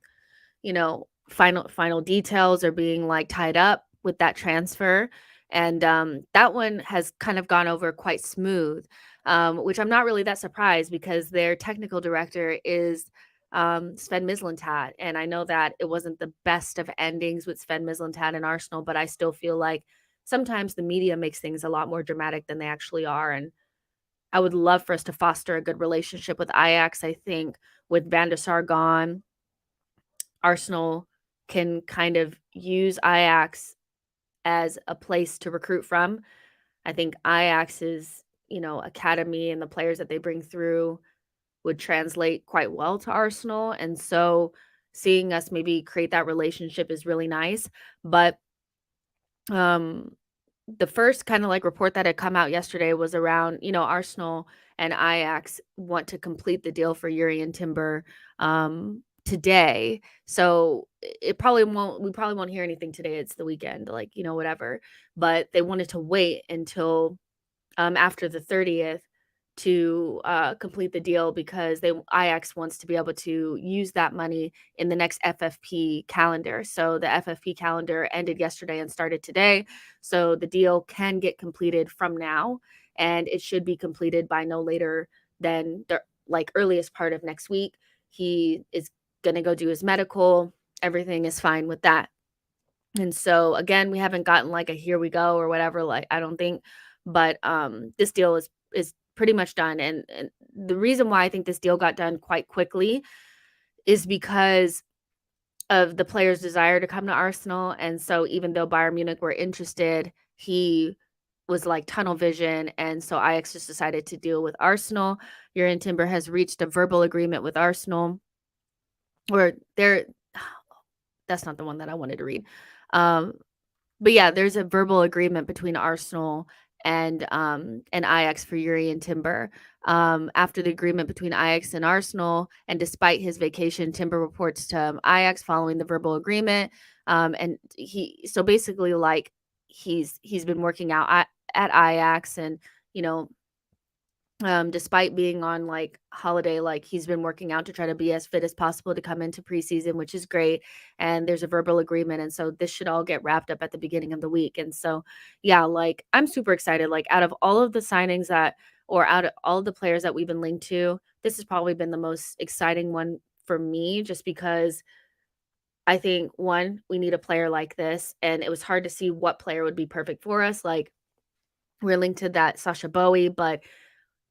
final details are being like tied up with that transfer, and that one has kind of gone over quite smooth, which I'm not really that surprised because their technical director is Sven Mislintat, and I know that it wasn't the best of endings with Sven Mislintat and Arsenal, but I still feel like sometimes the media makes things a lot more dramatic than they actually are, and I would love for us to foster a good relationship with Ajax. I think with Van der Sar gone, Arsenal can kind of use Ajax as a place to recruit from. I think Ajax's, academy and the players that they bring through would translate quite well to Arsenal. And so seeing us maybe create that relationship is really nice. But um the first kind of like report that had come out yesterday was around, Arsenal and Ajax want to complete the deal for Jurrien Timber today. So we probably won't hear anything today. It's the weekend, like, whatever. But they wanted to wait until after the 30th to complete the deal because Ajax wants to be able to use that money in the next FFP calendar. So the FFP calendar ended yesterday and started today. So the deal can get completed from now, and it should be completed by no later than the like earliest part of next week. He is going to go do his medical. Everything is fine with that. And so again, we haven't gotten like a here we go or whatever, like I don't think, but this deal is pretty much done. And the reason why I think this deal got done quite quickly is because of the player's desire to come to Arsenal. And so even though Bayern Munich were interested, he was like tunnel vision. And so Ajax just decided to deal with Arsenal. Jurrien Timber has reached a verbal agreement with Arsenal, or they're that's not the one that I wanted to read. Um, But yeah, there's a verbal agreement between Arsenal and Ajax for Jurrien Timber. After the agreement between Ajax and Arsenal, and despite his vacation, Timber reports to Ajax following the verbal agreement. And he so basically like he's been working out at Ajax, and you know despite being on like holiday, like he's been working out to try to be as fit as possible to come into preseason, which is great. And there's a verbal agreement. And so this should all get wrapped up at the beginning of the week. And so, yeah, like I'm super excited. Like out of all of the signings or out of all of the players that we've been linked to, this has probably been the most exciting one for me, just because I think one, we need a player like this. And it was hard to see what player would be perfect for us. Like we're linked to that Sasha Bowie, but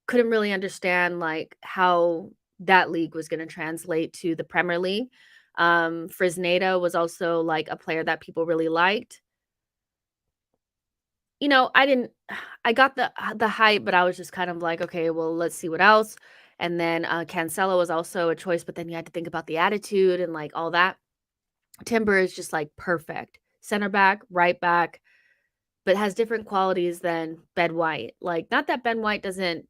couldn't really understand, like, how that league was gonna translate to the Premier League. Fresneda was also, like, a player that people really liked. I didn't I got the hype, but I was just kind of like, "Okay, well, let's see what else." And then, Cancelo was also a choice, but then you had to think about the attitude and, like, all that. Timber is just, like, perfect. Center back, right back, but has different qualities than Ben White. Like, not that Ben White isn't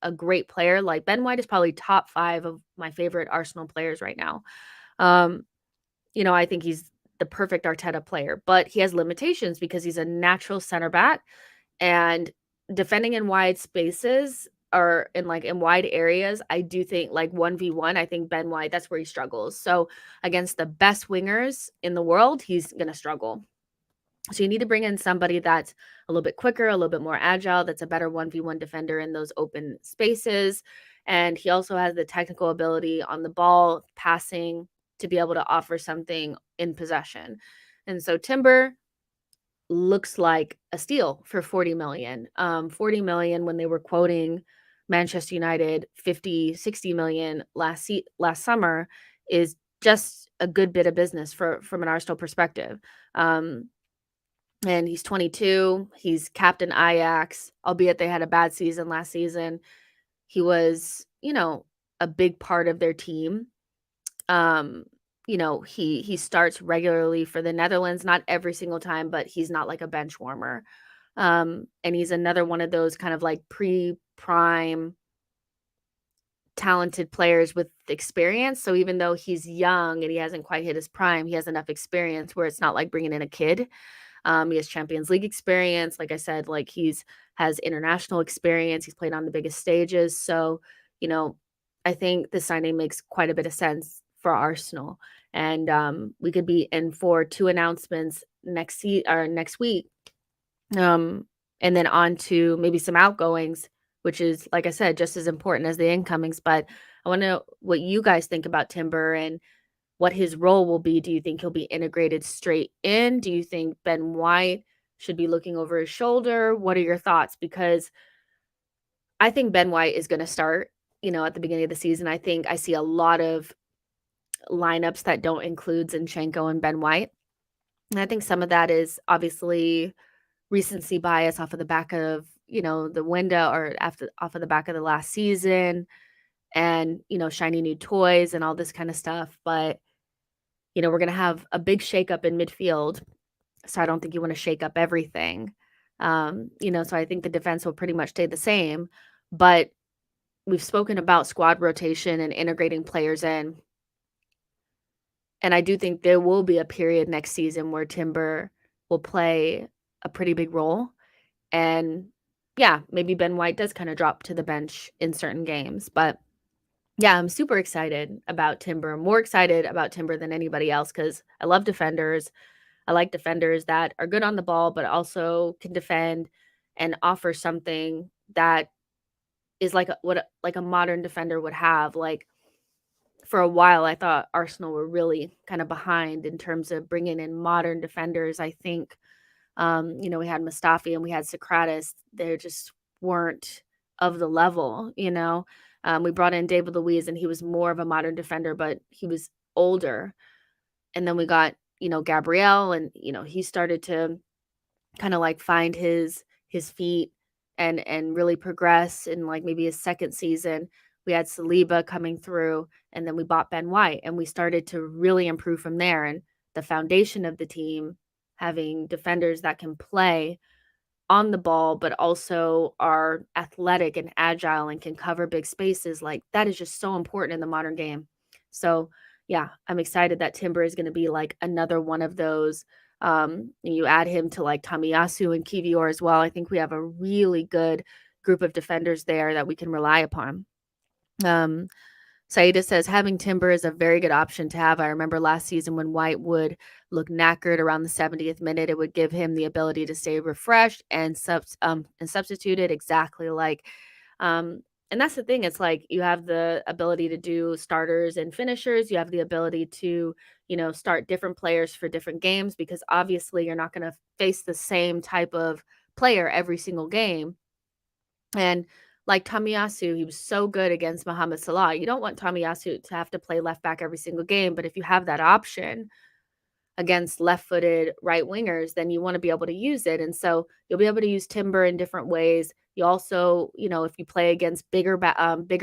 a great player, like, Ben White is probably top 5 of my favorite Arsenal players right now. Um, I think he's the perfect Arteta player, but he has limitations because he's a natural center back, and defending in wide spaces are in wide areas, I do think, like, 1v1, I think Ben White, that's where he struggles. So, against the best wingers in the world, he's gonna struggle. So you need to bring in somebody that's a little bit quicker, a little bit more agile, that's a better 1v1 defender in those open spaces. And he also has the technical ability on the ball, passing, to be able to offer something in possession. And so Timber looks like a steal for 40 million. 40 million when they were quoting Manchester United 50, 60 million last summer is just a good bit of business from an Arsenal perspective. And he's 22. He's captain Ajax, albeit they had a bad season last season. He was, a big part of their team. He starts regularly for the Netherlands, not every single time, but he's not like a bench warmer. And he's another one of those kind of like pre-prime talented players with experience. So even though he's young and he hasn't quite hit his prime, he has enough experience where it's not like bringing in a kid. He has Champions League experience. Like I said, like has international experience. He's played on the biggest stages. So, I think the signing makes quite a bit of sense for Arsenal. And we could be in for 2 announcements next week. And then on to maybe some outgoings, which is, like I said, just as important as the incomings. But I want to know what you guys think about Timber and what his role will be. Do you think he'll be integrated straight in? Do you think Ben White should be looking over his shoulder? What are your thoughts? Because I think Ben White is going to start, at the beginning of the season. I think I see a lot of lineups that don't include Zinchenko and Ben White. And I think some of that is obviously recency bias off of the back of, the window or off of the back of the last season and, shiny new toys and all this kind of stuff. But we're going to have a big shakeup in midfield. So I don't think you want to shake up everything. So I think the defense will pretty much stay the same. But we've spoken about squad rotation and integrating players in. And I do think there will be a period next season where Timber will play a pretty big role. And yeah, maybe Ben White does kind of drop to the bench in certain games. But yeah, I'm super excited about Timber. I'm more excited about Timber than anybody else because I love defenders. I like defenders that are good on the ball, but also can defend and offer something that is like a modern defender would have. Like for a while, I thought Arsenal were really kind of behind in terms of bringing in modern defenders. I think, we had Mustafi and we had Socrates. They just weren't of the level. We brought in David Luiz and he was more of a modern defender, but he was older. And then we got, Gabriel and, he started to kind of like find his feet and really progress in like maybe his second season. We had Saliba coming through and then we bought Ben White and we started to really improve from there. And the foundation of the team, having defenders that can play on the ball, but also are athletic and agile and can cover big spaces, like that is just so important in the modern game. So yeah, I'm excited that Timber is going to be like another one of those. You add him to like Tomiyasu and Kivior as well. I think we have a really good group of defenders there that we can rely upon. Saida says having Timber is a very good option to have. I remember last season when White would look knackered around the 70th minute, it would give him the ability to stay refreshed and substituted exactly like. And that's the thing. It's like you have the ability to do starters and finishers. You have the ability to, start different players for different games because obviously you're not going to face the same type of player every single game. And like Tomiyasu, he was so good against Mohamed Salah. You don't want Tomiyasu to have to play left back every single game, but if you have that option against left-footed right wingers, then you want to be able to use it. And so you'll be able to use Timber in different ways. You also, if you play against bigger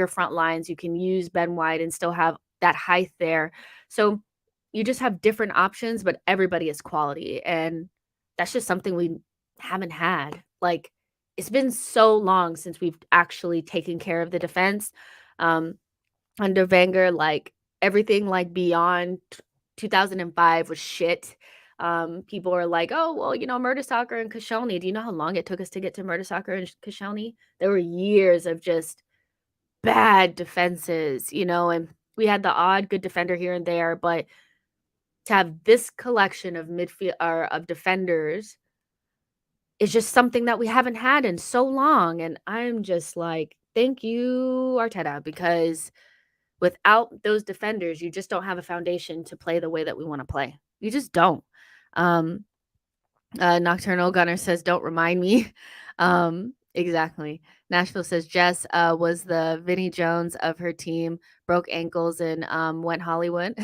front lines, you can use Ben White and still have that height there. So you just have different options, but everybody is quality. And that's just something we haven't had. Like, it's been so long since we've actually taken care of the defense. Under Wenger, like everything like beyond 2005 was shit. People are like, "Oh, well, Mertesacker and Koscielny. Do you know how long it took us to get to Mertesacker and Koscielny? There were years of just bad defenses, and we had the odd good defender here and there, but to have this collection of midfield or of defenders is just something that we haven't had in so long, and I'm just like, "Thank you, Arteta," because without those defenders, you just don't have a foundation to play the way that we wanna play. You just don't. Um, Nocturnal Gunner says, "Don't remind me." Exactly. Nashville says, "Jess, was the Vinnie Jones of her team, broke ankles and, went Hollywood."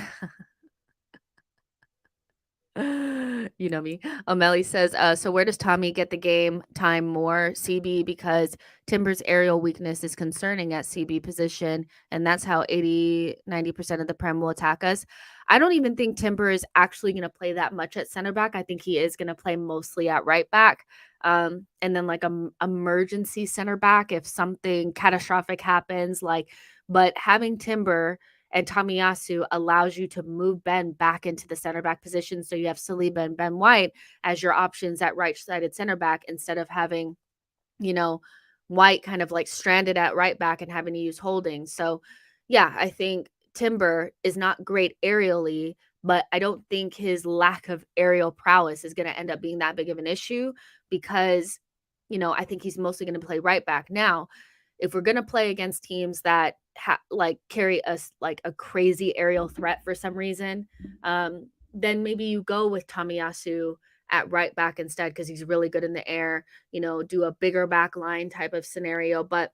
You know me. O'Malley says, "So where does Tommy get the game time more? CB, because Timber's aerial weakness is concerning at CB position, and that's how 80-90% of the Prem will attack us." I don't even think Timber is actually going to play that much at center back. I think he is going to play mostly at right back. And then like a emergency center back if something catastrophic happens. But having Timber and Tomiyasu allows you to move Ben back into the center back position. So you have Saliba and Ben White as your options at right-sided center back instead of having, you know, White kind of like stranded at right back and having to use Holding. So, yeah, I think Timber is not great aerially, but I don't think his lack of aerial prowess is going to end up being that big of an issue because, I think he's mostly going to play right back. Now, if we're going to play against teams that carry us like a crazy aerial threat for some reason, then maybe you go with Tomiyasu at right back instead because he's really good in the air, do a bigger back line type of scenario. But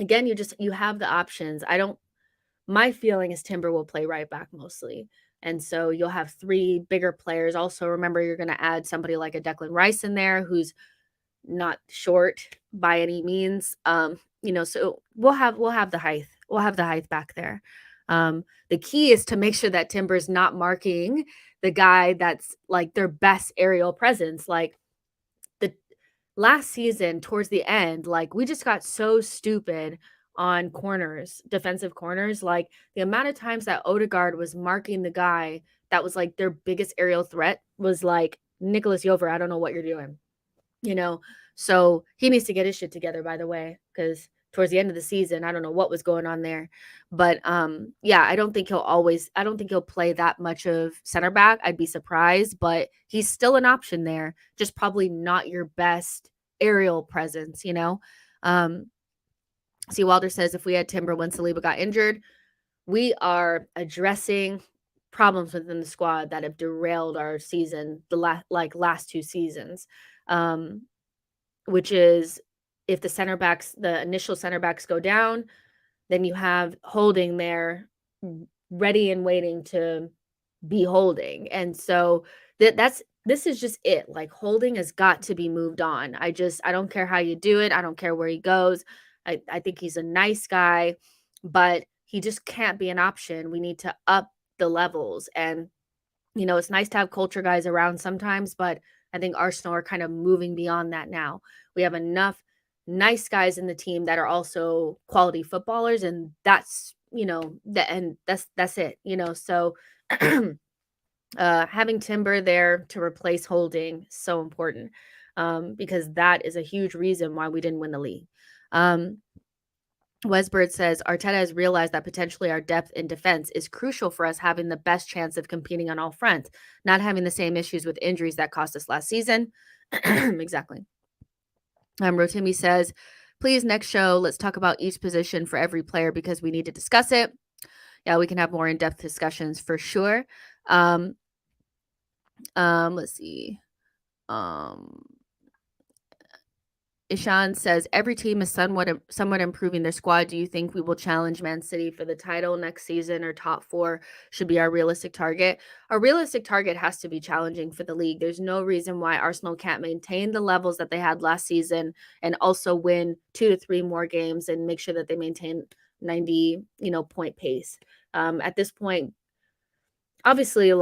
again, you have the options. My feeling is Timber will play right back mostly. And so you'll have three bigger players. Also, remember, you're going to add somebody like a Declan Rice in there who's not short by any means. So we'll have the height. We'll have the height back there. The key is to make sure that Timber's not marking the guy that's like their best aerial presence. Like the last season, towards the end, like we just got so stupid on corners, defensive corners. Like the amount of times that Odegaard was marking the guy that was like their biggest aerial threat was like, Nicholas Yover, I don't know what you're doing. You know, so he needs to get his shit together, by the way, because towards the end of the season, I don't know what was going on there. But yeah, I don't think he'll play that much of center back. I'd be surprised, but he's still an option there, just probably not your best aerial presence. Um, See, Wilder says if we had Timber when Saliba got injured, we are addressing problems within the squad that have derailed our season last two seasons. Um, which is if the initial center backs go down, then you have Holding there ready and waiting to be Holding. And so this is just it. Like Holding has got to be moved on. I don't care how you do it. I don't care where he goes. I think he's a nice guy, but he just can't be an option. We need to up the levels. And it's nice to have culture guys around sometimes, but I think Arsenal are kind of moving beyond that now. We have enough nice guys in the team that are also quality footballers, and that's it. So having Timber there to replace Holding is so important because that is a huge reason why we didn't win the league. Wesbird says Arteta has realized that potentially our depth in defense is crucial for us having the best chance of competing on all fronts, not having the same issues with injuries that cost us last season. Exactly. Rotimi says, please, next show, let's talk about each position for every player because we need to discuss it. Yeah, we can have more in-depth discussions for sure. Let's see. Ishan says every team is somewhat improving their squad. Do you think we will challenge Man City for the title next season, or top four should be our realistic target? Our realistic target has to be challenging for the league. There's no reason why Arsenal can't maintain the levels that they had last season and also win 2 to 3 more games and make sure that they maintain 90, point pace. At this point, obviously,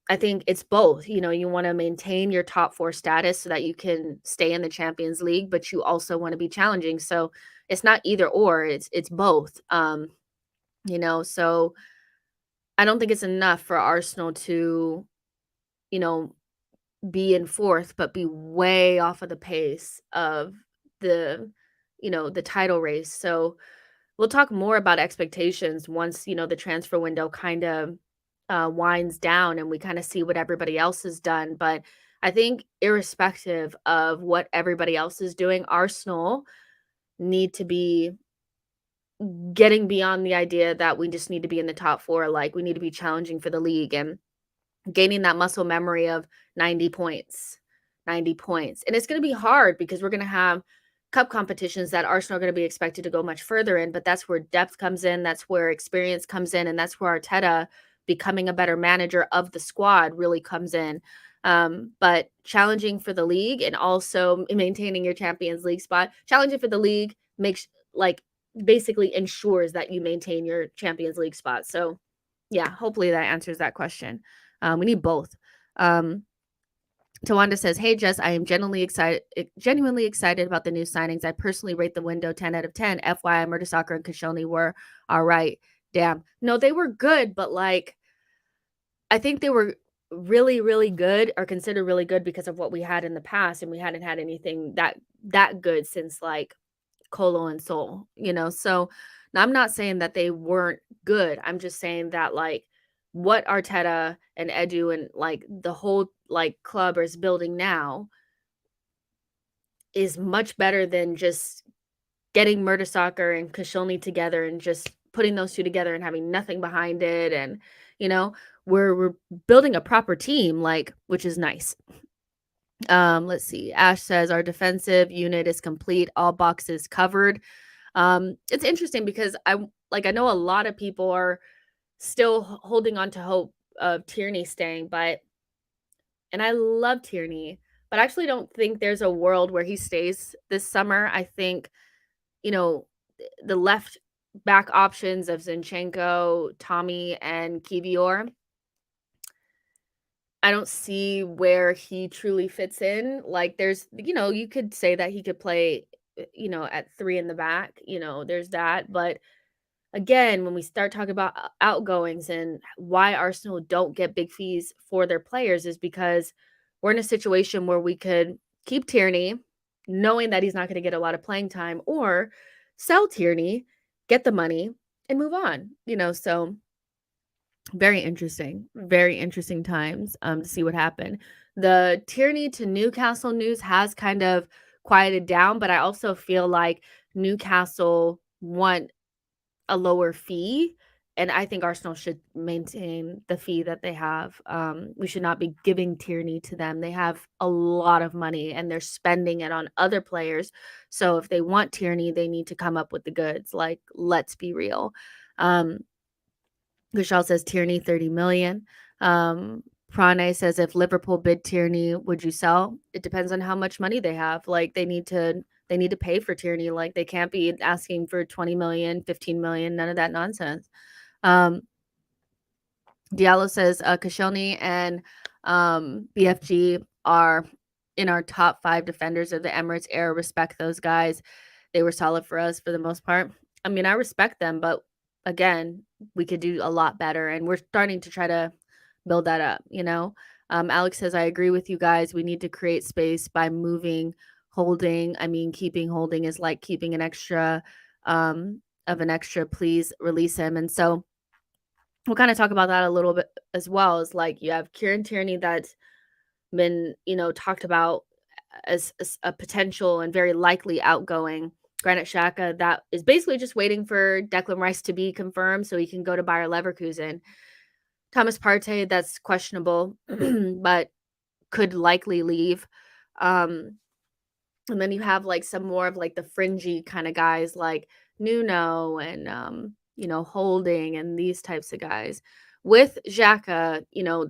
I think it's both. You want to maintain your top 4 status so that you can stay in the Champions League, but you also want to be challenging. So it's not either or, it's both. So I don't think it's enough for Arsenal to, be in fourth, but be way off of the pace of the, the title race. So we'll talk more about expectations once, the transfer window kind of winds down and we kind of see what everybody else has done. But I think irrespective of what everybody else is doing, Arsenal need to be getting beyond the idea that we just need to be in the top four. Like we need to be challenging for the league and gaining that muscle memory of 90 points, 90 points. And it's going to be hard because we're going to have cup competitions that Arsenal are going to be expected to go much further in, but that's where depth comes in, that's where experience comes in, and that's where Arteta becoming a better manager of the squad really comes in. But challenging for the league and also maintaining your Champions League spot, challenging for the league makes like basically ensures that you maintain your Champions League spot. So yeah, hopefully that answers that question. We need both. Tawanda says, "Hey Jess, I am genuinely excited about the new signings. I personally rate the window 10 out of 10. FYI, Mertesacker and Koscielny were all right. Damn. No, they were good, but like I think they were really, really good or considered really good because of what we had in the past, and we hadn't had anything that good since like Colo and Sol, So now I'm not saying that they weren't good. I'm just saying that like what Arteta and Edu and like the whole like club is building now is much better than just getting Mertesacker and Koscielny together and just putting those two together and having nothing behind it. And you know, we're building a proper team, like which is nice. Let's see. Ash says our defensive unit is complete, all boxes covered. It's interesting because I know a lot of people are still holding on to hope of Tierney staying, and I love Tierney, but I actually don't think there's a world where he stays this summer. I think, you know, the left back options of Zinchenko, Tommy, and Kivior, I don't see where he truly fits in. Like there's, you could say that he could play, at three in the back, there's that. But again, when we start talking about outgoings and why Arsenal don't get big fees for their players is because we're in a situation where we could keep Tierney, knowing that he's not going to get a lot of playing time, or sell Tierney, get the money, and move on. So very interesting times to see what happened. The Tierney to Newcastle news has kind of quieted down, but I also feel like Newcastle want a lower fee, and I think Arsenal should maintain the fee that they have. We should not be giving Tierney to them. They have a lot of money and they're spending it on other players. So if they want Tierney, they need to come up with the goods. Like, let's be real. Vishal says Tierney 30 million. Prane says if Liverpool bid Tierney, would you sell? It depends on how much money they have. Like they need to pay for Tierney. Like they can't be asking for 20 million, 15 million, none of that nonsense. Diallo says Koscielny and BFG are in our top 5 defenders of the Emirates era. Respect those guys. They were solid for us for the most part. I mean, I respect them, but again, we could do a lot better, and we're starting to try to build that up, Alex says, I agree with you guys. We need to create space by moving Holding. I mean, keeping Holding is like keeping an extra of an extra. Please release him. And so we'll kind of talk about that a little bit as well. Is like you have Kieran Tierney that's been, talked about as a potential and very likely outgoing. Granit Xhaka that is basically just waiting for Declan Rice to be confirmed so he can go to Bayer Leverkusen. Thomas Partey, that's questionable, but could likely leave. And then you have like some more of like the fringy kind of guys like Nuno and Holding and these types of guys. With Xhaka,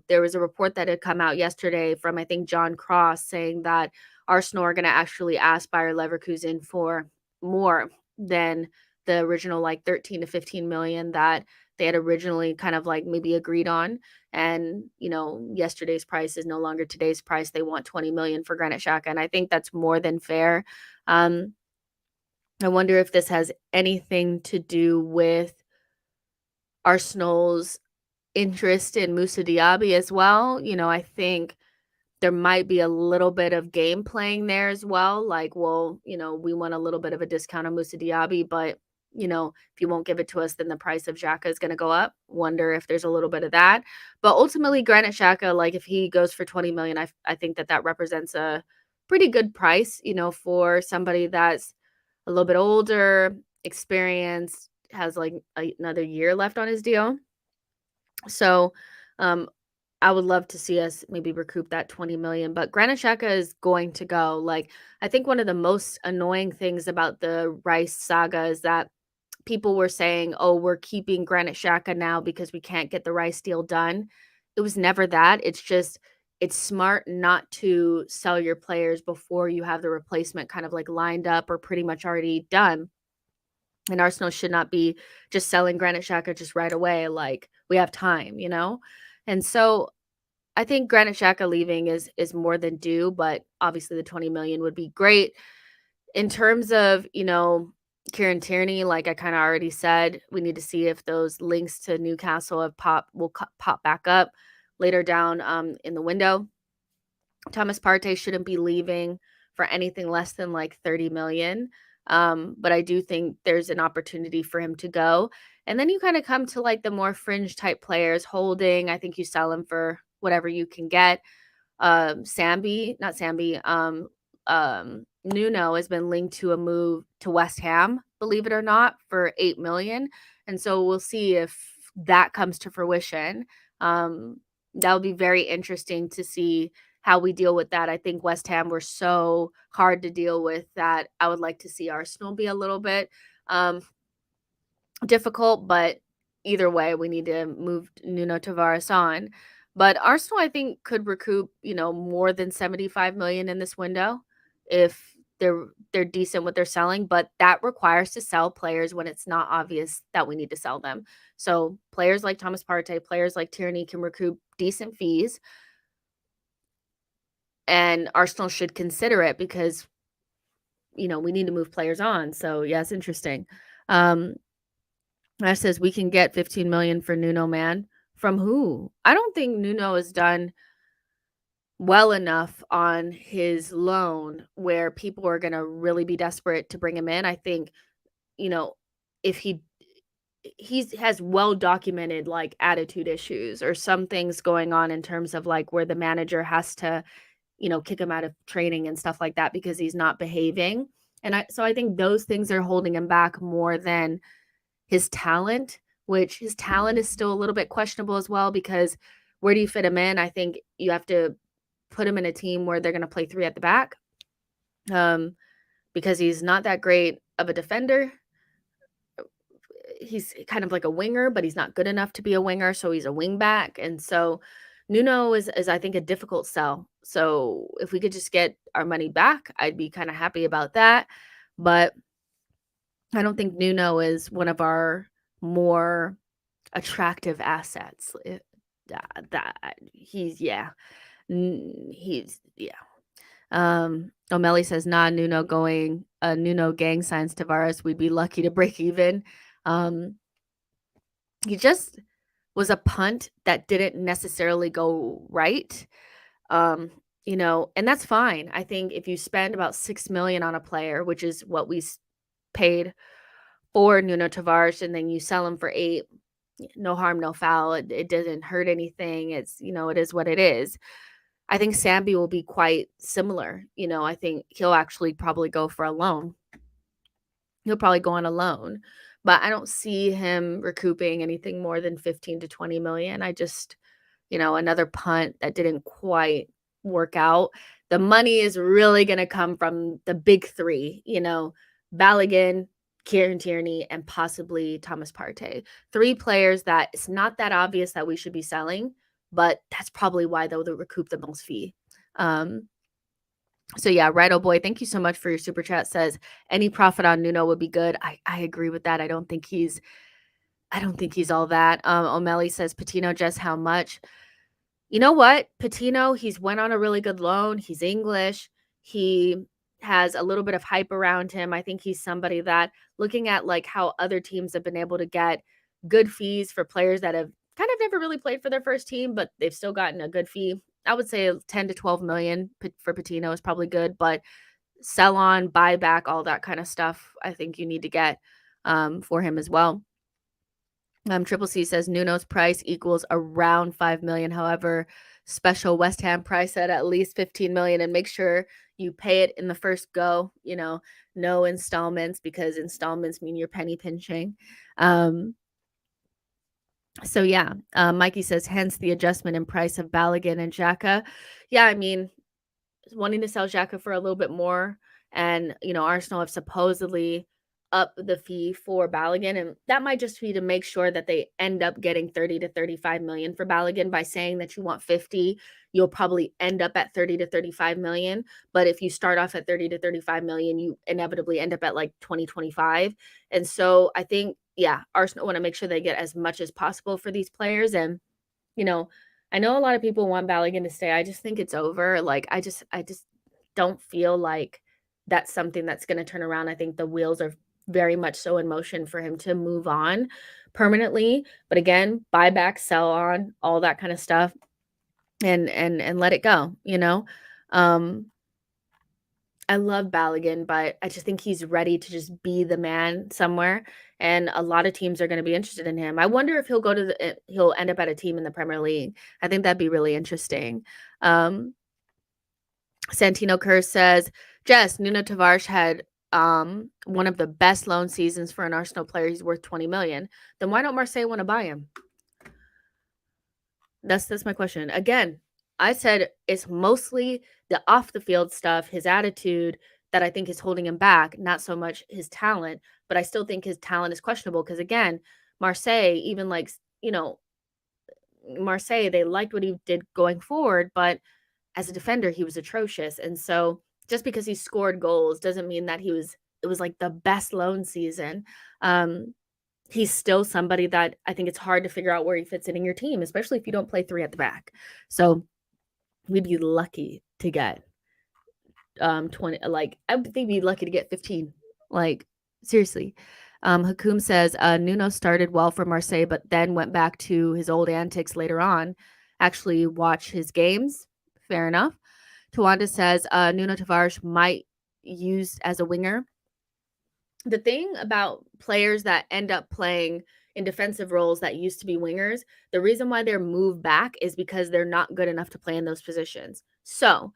there was a report that had come out yesterday from I think John Cross saying that Arsenal are going to actually ask Bayer Leverkusen for more than the original like 13 to 15 million that they had originally kind of like maybe agreed on. And, yesterday's price is no longer today's price. They want 20 million for Granit Xhaka. And I think that's more than fair. I wonder if this has anything to do with Arsenal's interest in Moussa Diaby as well. I think there might be a little bit of game playing there as well. Like, well, we want a little bit of a discount on Musa Diaby, but if you won't give it to us, then the price of Xhaka is going to go up. Wonder if there's a little bit of that. But ultimately, Granit Xhaka, like if he goes for 20 million, I think that represents a pretty good price, for somebody that's a little bit older, experienced, has like another year left on his deal. So, I would love to see us maybe recoup that 20 million, but Granit Xhaka is going to go. Like, I think one of the most annoying things about the Rice saga is that people were saying, "Oh, we're keeping Granit Xhaka now because we can't get the Rice deal done." It was never that. It's just it's smart not to sell your players before you have the replacement kind of like lined up or pretty much already done. And Arsenal should not be just selling Granit Xhaka just right away. Like we have time. And so I think Granit Xhaka leaving is more than due, but obviously the 20 million would be great. In terms of, Kieran Tierney, like I kind of already said, we need to see if those links to Newcastle will pop back up later down in the window. Thomas Partey shouldn't be leaving for anything less than like 30 million. But I do think there's an opportunity for him to go. And then you kind of come to like the more fringe type players. Holding, I think you sell him for whatever you can get. Nuno has been linked to a move to West Ham, believe it or not, for 8 million. And so we'll see if that comes to fruition. That'll be very interesting to see how we deal with that. I think West Ham were so hard to deal with that I would like to see Arsenal be a little bit difficult, but either way, we need to move Nuno Tavares on. But Arsenal, I think, could recoup, more than 75 million in this window if they're decent what they're selling. But that requires to sell players when it's not obvious that we need to sell them. So players like Thomas Partey, players like Tierney can recoup decent fees, and Arsenal should consider it because we need to move players on. So yeah, it's interesting. That says we can get 15 million for Nuno, man. From who? I don't think Nuno has done well enough on his loan where people are going to really be desperate to bring him in. I think, if he has well documented like attitude issues or some things going on in terms of like where the manager has to, kick him out of training and stuff like that because he's not behaving. And I think those things are holding him back more than his talent, which his talent is still a little bit questionable as well, because where do you fit him in? I think you have to put him in a team where they're going to play 3 at the back, because he's not that great of a defender. He's kind of like a winger, but he's not good enough to be a winger, so he's a wing back. And so Nuno is I think a difficult sell. So if we could just get our money back, I'd be kind of happy about that. But I don't think Nuno is one of our more attractive assets. He's O'Malley says, nah, Nuno going, Nuno gang signs Tavares. We'd be lucky to break even. He just was a punt that didn't necessarily go right. And that's fine. I think if you spend about 6 million on a player, which is what we paid for Nuno Tavares, and then you sell him for 8, no harm, no foul. It doesn't hurt anything. It's, it is what it is. I think Sambi will be quite similar. I think he'll actually probably go for a loan. He'll probably go on a loan, but I don't see him recouping anything more than 15 to 20 million. I just, another punt that didn't quite work out. The money is really going to come from the big 3, Balogun, Kieran Tierney, and possibly Thomas Partey. 3 players that it's not that obvious that we should be selling, but that's probably why they'll recoup the most fee. So yeah, right, oh boy, thank you so much for your super chat. Says any profit on Nuno would be good. I agree with that. I don't think he's all that. O'Malley says Patino, just how much? You know what? Patino, he's went on a really good loan. He's English. He has a little bit of hype around him. I think he's somebody that, looking at like how other teams have been able to get good fees for players that have kind of never really played for their first team, but they've still gotten a good fee. I would say 10 to 12 million for Patino is probably good, but sell on, buy back, all that kind of stuff, I think you need to get for him as well. Triple C says Nuno's price equals around 5 million. However, special West Ham price at least 15 million, and make sure you pay it in the first go, no installments, because installments mean you're penny pinching. So yeah, Mikey says, hence the adjustment in price of Balogun and Xhaka. Yeah, I mean, wanting to sell Xhaka for a little bit more, and Arsenal have supposedly upped the fee for Balogun, and that might just be to make sure that they end up getting 30 to 35 million for Balogun. By saying that you want 50, you'll probably end up at 30 to 35 million. But if you start off at 30 to 35 million, you inevitably end up at like 20, 25. And so I think, yeah, Arsenal want to make sure they get as much as possible for these players. And I know a lot of people want Balogun to stay. I just think it's over. Like, I just don't feel like that's something that's going to turn around. I think the wheels are very much so in motion for him to move on permanently. But again, buy back, sell on, all that kind of stuff, and let it go. I love Balogun, but I just think he's ready to just be the man somewhere, and a lot of teams are going to be interested in him. I wonder if he'll end up at a team in the Premier League. I think that'd be really interesting. Santino Curse says, Jess, Nuno Tavares had one of the best loan seasons for an Arsenal player. He's worth 20 million. Then why don't Marseille want to buy him? That's my question. Again, I said it's mostly the off the field stuff, his attitude, that I think is holding him back, not so much his talent. But I still think his talent is questionable because, again, Marseille, even Marseille, they liked what he did going forward, but as a defender, he was atrocious. And so just because he scored goals doesn't mean that it was like the best loan season. He's still somebody that I think it's hard to figure out where he fits in your team, especially if you don't play 3 at the back. So we'd be lucky to get 20. Like, I would think we'd be lucky to get 15. Like, seriously. Hakoum says Nuno started well for Marseille, but then went back to his old antics later on. Actually watch his games. Fair enough. Tawanda says Nuno Tavares might used as a winger. The thing about players that end up playing in defensive roles that used to be wingers, the reason why they're moved back is because they're not good enough to play in those positions. So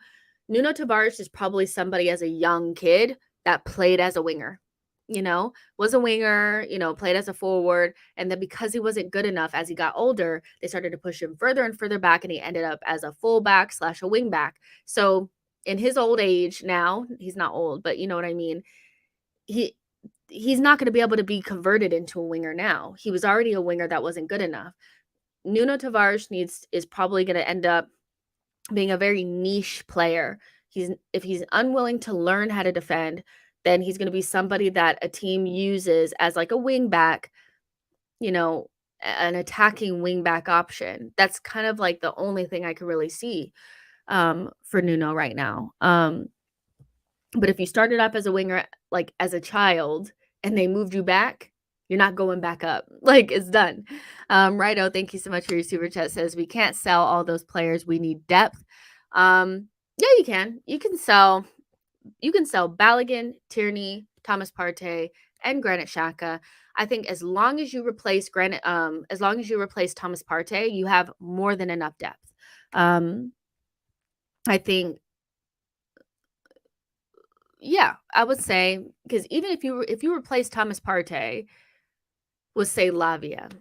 Nuno Tavares is probably somebody as a young kid that played as a winger, was a winger, played as a forward. And then because he wasn't good enough as he got older, they started to push him further and further back, and he ended up as a fullback / a wing back. So in his old age now, he's not old, but you know what I mean? He's not going to be able to be converted into a winger now. He was already a winger that wasn't good enough. Nuno Tavares is probably going to end up being a very niche player. If he's unwilling to learn how to defend, then he's going to be somebody that a team uses as like a wing back, an attacking wing back option. That's kind of like the only thing I can really see for Nuno right now. But if you started up as a winger, like as a child, and they moved you back, you're not going back up. Like, it's done. Righto, thank you so much for your super chat. Says we can't sell all those players. We need depth. Yeah, you can. You can sell Balogun, Tierney, Thomas Partey, and Granit Xhaka. I think as long as you replace Thomas Partey, you have more than enough depth. I think, yeah, I would say, because even if you replace Thomas Partey with, say, Lavia,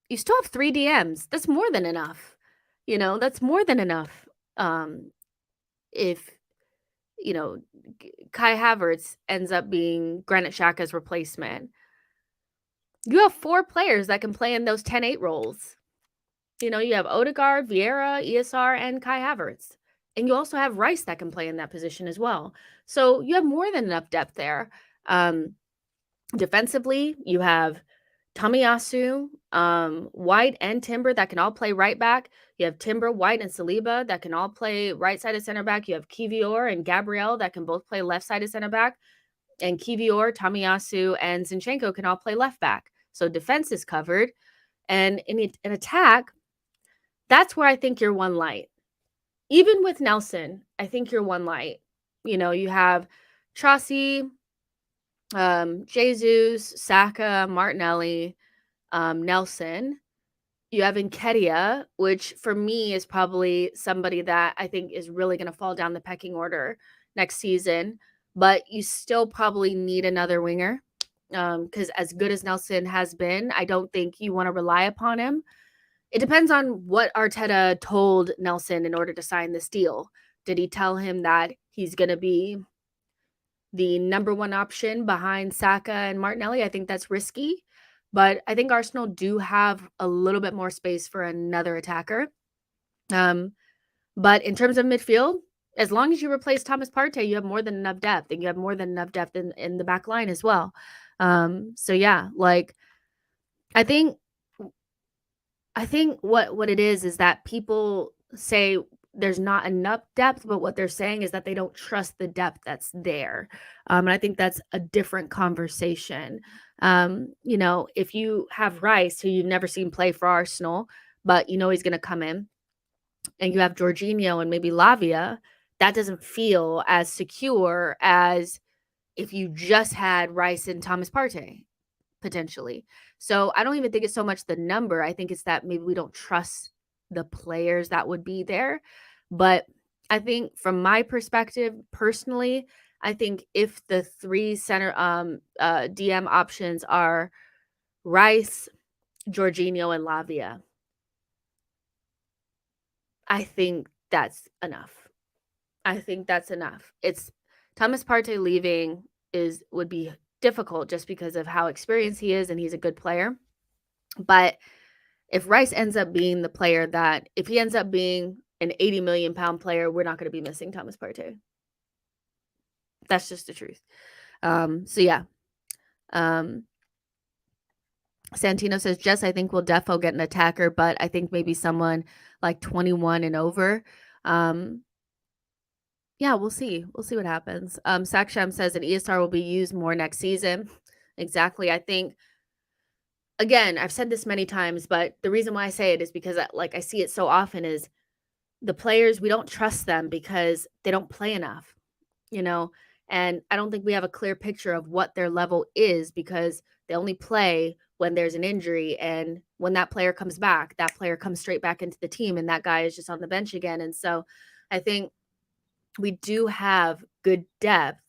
you still have 3 DMs. That's more than enough. That's more than enough. If Kai Havertz ends up being Granit Xhaka's replacement, you have 4 players that can play in those 10-8 roles. You have Odegaard, Vieira, ESR, and Kai Havertz. And you also have Rice that can play in that position as well. So you have more than enough depth there. Defensively, you have Tomiyasu, White, and Timber that can all play right back. You have Timber, White, and Saliba that can all play right-sided center back. You have Kivior and Gabriel that can both play left-sided center back. And Kivior, Tomiyasu, and Zinchenko can all play left back. So defense is covered. And in attack, That's where I think you're one light. Even with Nelson, I think you're one light. You have Chauncey, Jesus, Saka, Martinelli, Nelson. You have Nketiah, which for me is probably somebody that I think is really going to fall down the pecking order next season. But you still probably need another winger because as good as Nelson has been, I don't think you want to rely upon him. It depends on what Arteta told Nelson in order to sign this deal. Did he tell him that he's going to be the number one option behind Saka and Martinelli? I think that's risky, but I think Arsenal do have a little bit more space for another attacker. But in terms of midfield, as long as you replace Thomas Partey, you have more than enough depth, and you have more than enough depth in the back line as well. So yeah, like I think what it is that people say there's not enough depth, but what they're saying is that they don't trust the depth that's there. And I think that's a different conversation. If you have Rice, who you've never seen play for Arsenal, but he's going to come in, and you have Jorginho and maybe Lavia, that doesn't feel as secure as if you just had Rice and Thomas Partey potentially. So I don't even think it's so much the number. I think it's that maybe we don't trust the players that would be there. But I think from my perspective, personally, I think if the three center DM options are Rice, Jorginho, and Lavia, I think that's enough. I think that's enough. It's Thomas Partey leaving would be difficult just because of how experienced he is, and he's a good player. But if Rice ends up being the player that, if he ends up being an 80 million pound player, we're not going to be missing Thomas Partey. That's just the truth. So yeah. Santino says, Jess, I think we'll defo get an attacker, but I think maybe someone like 21 and over. Yeah, we'll see. We'll see what happens. Saksham says an ESR will be used more next season. Exactly. I think, again, I've said this many times, but the reason why I say it is because I see it so often is the players, we don't trust them because they don't play enough, and I don't think we have a clear picture of what their level is because they only play when there's an injury, and when that player comes back, that player comes straight back into the team, and that guy is just on the bench again. And so I think we do have good depth,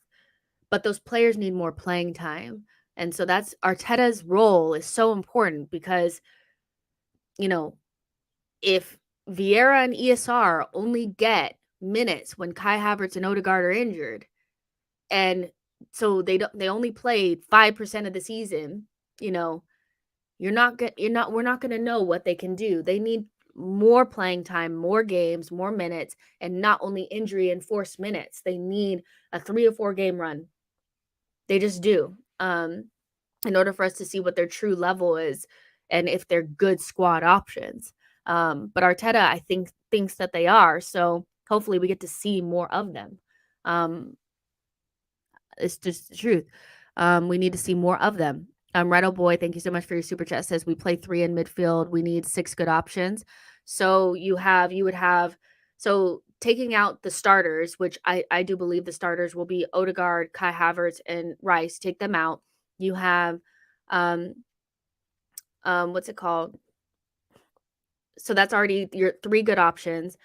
but those players need more playing time. And so that's Arteta's role is so important because, if Vieira and ESR only get minutes when Kai Havertz and Odegaard are injured, and so they only played 5% of the season, we're not going to know what they can do. They need more playing time, more games, more minutes, and not only injury enforced minutes. They need a 3 or 4 game run. They just do. In order for us to see what their true level is and if they're good squad options. But Arteta, I think, thinks that they are. So hopefully we get to see more of them. It's just the truth. We need to see more of them. Rido Boy, thank you so much for your super chat. Says we play 3 in midfield. We need 6 good options. So so taking out the starters, which I do believe the starters will be Odegaard, Kai Havertz, and Rice. Take them out. You have, what's it called? So that's already your 3 good options.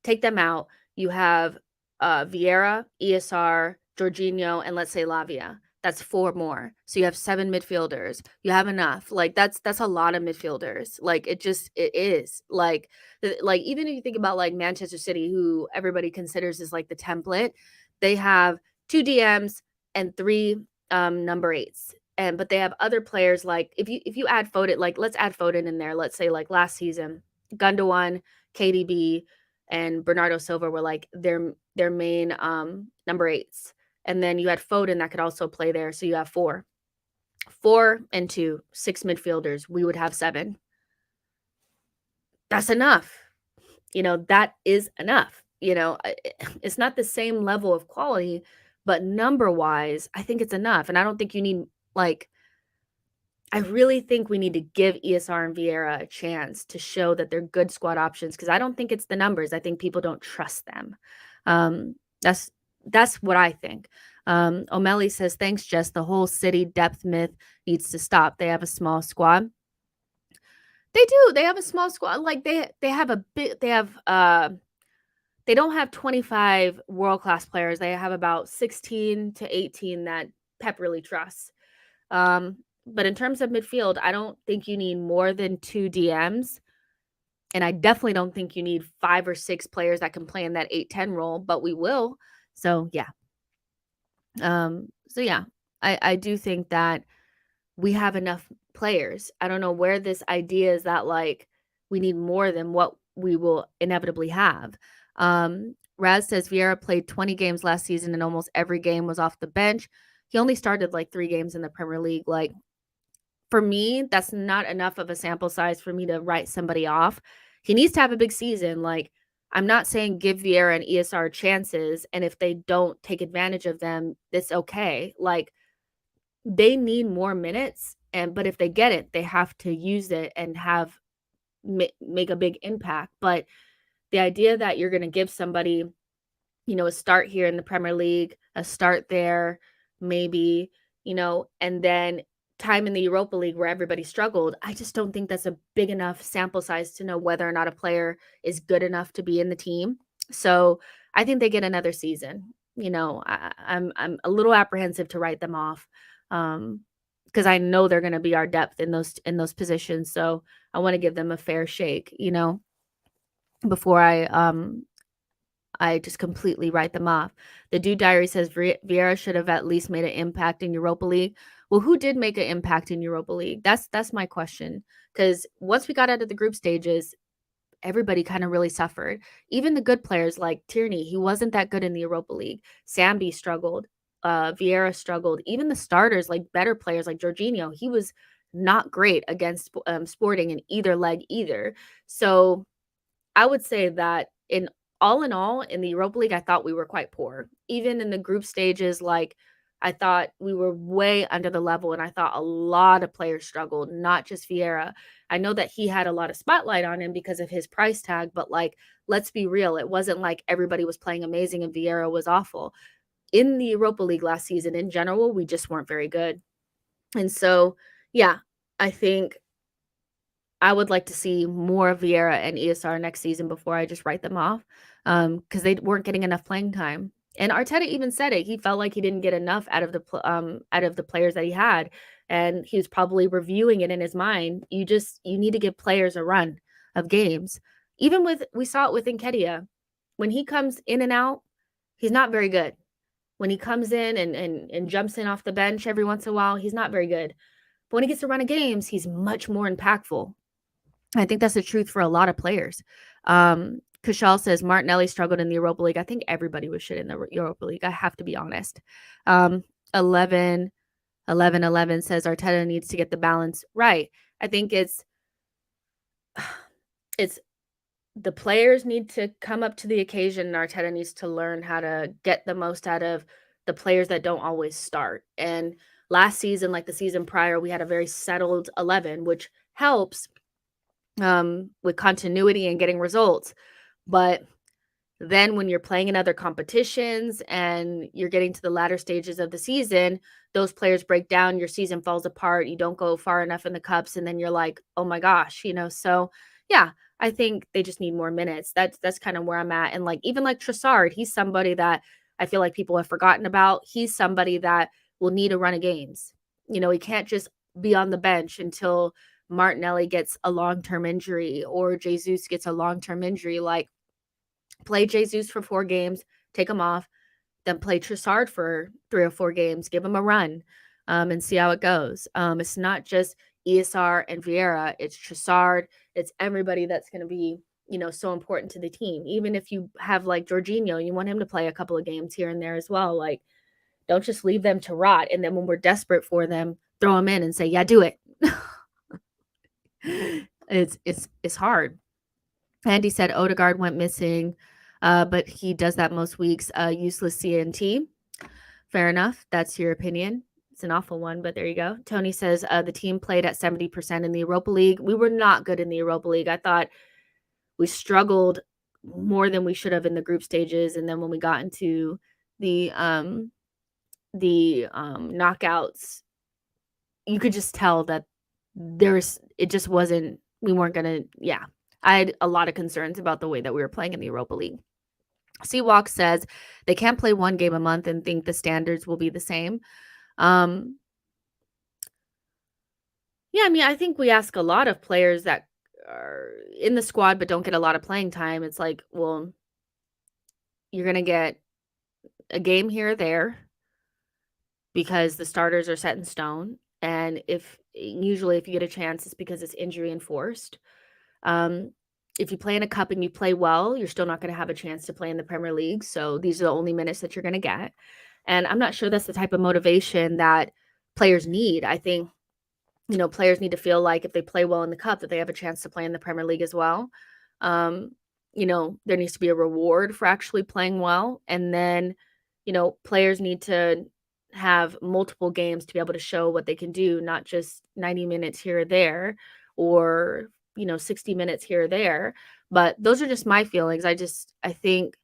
Take them out. You have Vieira, ESR, Jorginho, and let's say Lavia. That's 4 more. So you have 7 midfielders. You have enough. That's a lot of midfielders. It is. Even if you think about Manchester City, who everybody considers is the template, they have 2 DMs and 3 number 8s. But they have other players if you add Foden, let's add Foden in there. Let's say last season, Gundogan, KDB, and Bernardo Silva were their main number 8s. And then you had Foden that could also play there. So you have 4 and 2, 6 midfielders. We would have 7. That's enough. That is enough. It's not the same level of quality, but number wise, I think it's enough. And I don't think you need I really think we need to give ESR and Vieira a chance to show that they're good squad options, because I don't think it's the numbers. I think people don't trust them. Um, that's that's what I think. O'Malley says, "Thanks, Jess. The whole City depth myth needs to stop. They have a small squad. They do. They have a small squad. Like they have a bit. They have they don't have 25 world class players. They have about 16 to 18 that Pep really trusts. But in terms of midfield, I don't think you need more than 2 DMs, and I definitely don't think you need 5 or 6 players that can play in that 8-10 role, but we will. So, yeah. So yeah, I do think that we have enough players. I don't know where this idea is that, like, we need more than what we will inevitably have. Raz says Vieira played 20 games last season and almost every game was off the bench. He only started like 3 games in the Premier League. Like, for me, that's not enough of a sample size for me to write somebody off. He needs to have a big season. Like, I'm not saying give Vieira and ESR chances, and if they don't take advantage of them, it's okay. Like, they need more minutes, but if they get it, they have to use it and have make a big impact. But the idea that you're going to give somebody, a start here in the Premier League, a start there, maybe, and then time in the Europa League where everybody struggled, I just don't think that's a big enough sample size to know whether or not a player is good enough to be in the team. So I think they get another season. I'm a little apprehensive to write them off, because I know they're going to be our depth in those positions. So I want to give them a fair shake, before I just completely write them off. The Dude Diary says Vieira should have at least made an impact in Europa League. Well, who did make an impact in Europa League? That's my question. Because once we got out of the group stages, everybody kind of really suffered. Even the good players like Tierney, he wasn't that good in the Europa League. Sambi struggled. Vieira struggled. Even the starters, like better players like Jorginho, he was not great against Sporting in either leg either. So I would say that in all, in the Europa League, I thought we were quite poor. Even in the group stages, like, I thought we were way under the level, and I thought a lot of players struggled, not just Vieira. I know that he had a lot of spotlight on him because of his price tag, but, like, let's be real. It wasn't like everybody was playing amazing and Vieira was awful. In the Europa League last season, in general, we just weren't very good. And so, yeah, I think I would like to see more of Vieira and ESR next season before I just write them off, because they weren't getting enough playing time. And Arteta even said it. He felt like he didn't get enough out of the players that he had, and he was probably reviewing it in his mind. You need to give players a run of games. Even we saw it with Nketiah. When he comes in and out, he's not very good. When he comes in and jumps in off the bench every once in a while, he's not very good. But when he gets a run of games, he's much more impactful. I think that's the truth for a lot of players. Kushal says Martinelli struggled in the Europa League. I think everybody was shit in the Europa League. I have to be honest. 11 says Arteta needs to get the balance right. I think it's the players need to come up to the occasion, and Arteta needs to learn how to get the most out of the players that don't always start. And last season, like the season prior, we had a very settled 11, which helps with continuity and getting results. But then when you're playing in other competitions and you're getting to the latter stages of the season, those players break down, your season falls apart, you don't go far enough in the cups, and then you're like, oh my gosh, so yeah, I think they just need more minutes. That's kind of where I'm at. And like, even like Trossard, he's somebody that I feel like people have forgotten about. He's somebody that will need a run of games. He can't just be on the bench until Martinelli gets a long-term injury or Jesus gets a long-term injury. Like, play Jesus for 4 games, take him off, then play Trossard for 3 or 4 games, give him a run, and see how it goes. It's not just ESR and Vieira, it's Trossard, it's everybody that's going to be, so important to the team. Even if you have like Jorginho, you want him to play a couple of games here and there as well. Like, don't just leave them to rot. And then when we're desperate for them, throw them in and say, yeah, do it. It's hard. Andy said Odegaard went missing, but he does that most weeks. Useless CNT. Fair enough. That's your opinion. It's an awful one, but there you go. Tony says, the team played at 70% in the Europa League. We were not good in the Europa League. I thought we struggled more than we should have in the group stages, and then when we got into the knockouts, you could just tell that it just wasn't we weren't gonna yeah. I had a lot of concerns about the way that we were playing in the Europa League. Seawalk says they can't play one game a month and think the standards will be the same. Yeah, I mean, I think we ask a lot of players that are in the squad but don't get a lot of playing time. It's like, well, you're gonna get a game here or there because the starters are set in stone. And usually if you get a chance, it's because it's injury enforced. If you play in a cup and you play well, you're still not going to have a chance to play in the Premier League. So these are the only minutes that you're going to get. And I'm not sure that's the type of motivation that players need. I think, players need to feel like if they play well in the cup, that they have a chance to play in the Premier League as well. There needs to be a reward for actually playing well. And then, players need to have multiple games to be able to show what they can do, not just 90 minutes here or there, or 60 minutes here or there. But those are just my feelings. I think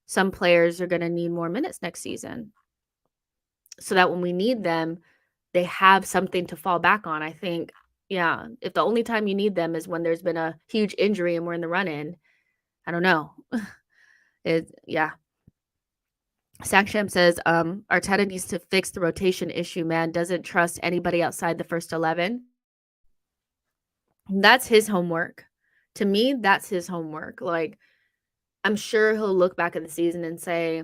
some players are going to need more minutes next season so that when we need them, they have something to fall back on. I think, yeah, if the only time you need them is when there's been a huge injury and we're in the run-in, I don't know. Yeah. Sacksham says, Arteta needs to fix the rotation issue, man. Doesn't trust anybody outside the first 11. That's his homework. To me, that's his homework. Like, I'm sure he'll look back at the season and say,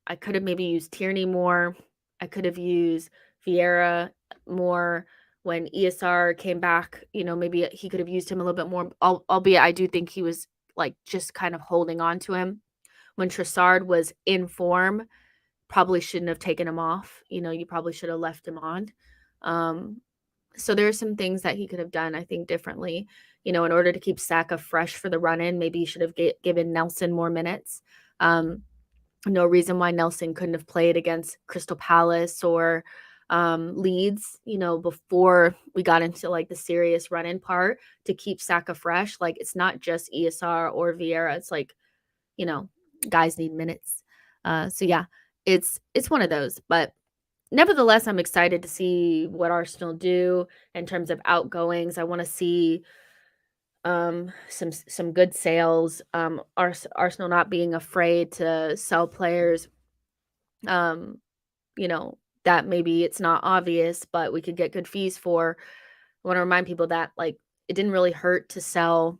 I could have maybe used Tierney more. I could have used Vieira more when ESR came back. Maybe he could have used him a little bit more, albeit I do think he was like just kind of holding on to him. When Trossard was in form, probably shouldn't have taken him off. You probably should have left him on. So there are some things that he could have done, I think, differently. In order to keep Saka fresh for the run-in, maybe he should have given Nelson more minutes. No reason why Nelson couldn't have played against Crystal Palace or Leeds, before we got into like the serious run-in part to keep Saka fresh. Like, it's not just ESR or Vieira. It's like, guys need minutes. So yeah, it's one of those. But nevertheless, I'm excited to see what Arsenal do in terms of outgoings. I want to see some good sales. Arsenal not being afraid to sell players. That maybe it's not obvious, but we could get good fees for. I want to remind people that like it didn't really hurt to sell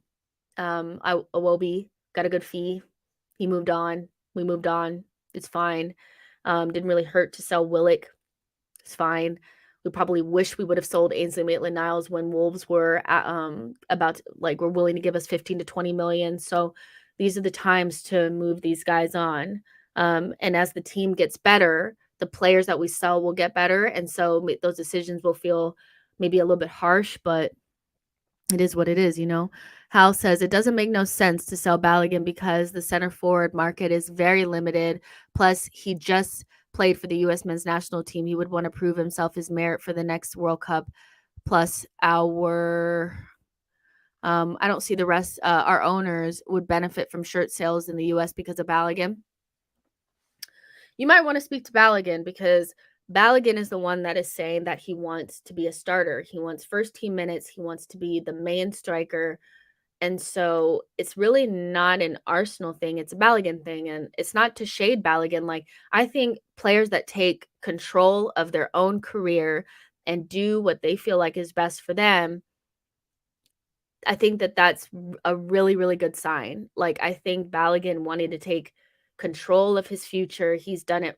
Iwobi, got a good fee. He moved on. We moved on. It's fine. Didn't really hurt to sell Willock. It's fine. We probably wish we would have sold Ainsley Maitland-Niles when Wolves were were willing to give us 15 to 20 million. So these are the times to move these guys on. And as the team gets better, the players that we sell will get better. And so those decisions will feel maybe a little bit harsh, but it is what it is, Hal says it doesn't make no sense to sell Balogun because the center forward market is very limited. Plus, he just played for the U.S. men's national team. He would want to prove himself his merit for the next World Cup. Plus, I don't see the rest. Our owners would benefit from shirt sales in the U.S. because of Balogun. You might want to speak to Balogun because Balogun is the one that is saying that he wants to be a starter. He wants first team minutes. He wants to be the main striker. And so it's really not an Arsenal thing. It's a Balogun thing. And it's not to shade Balogun. Like, I think players that take control of their own career and do what they feel like is best for them, I think that that's a really, really good sign. Like, I think Balogun wanted to take control of his future. He's done it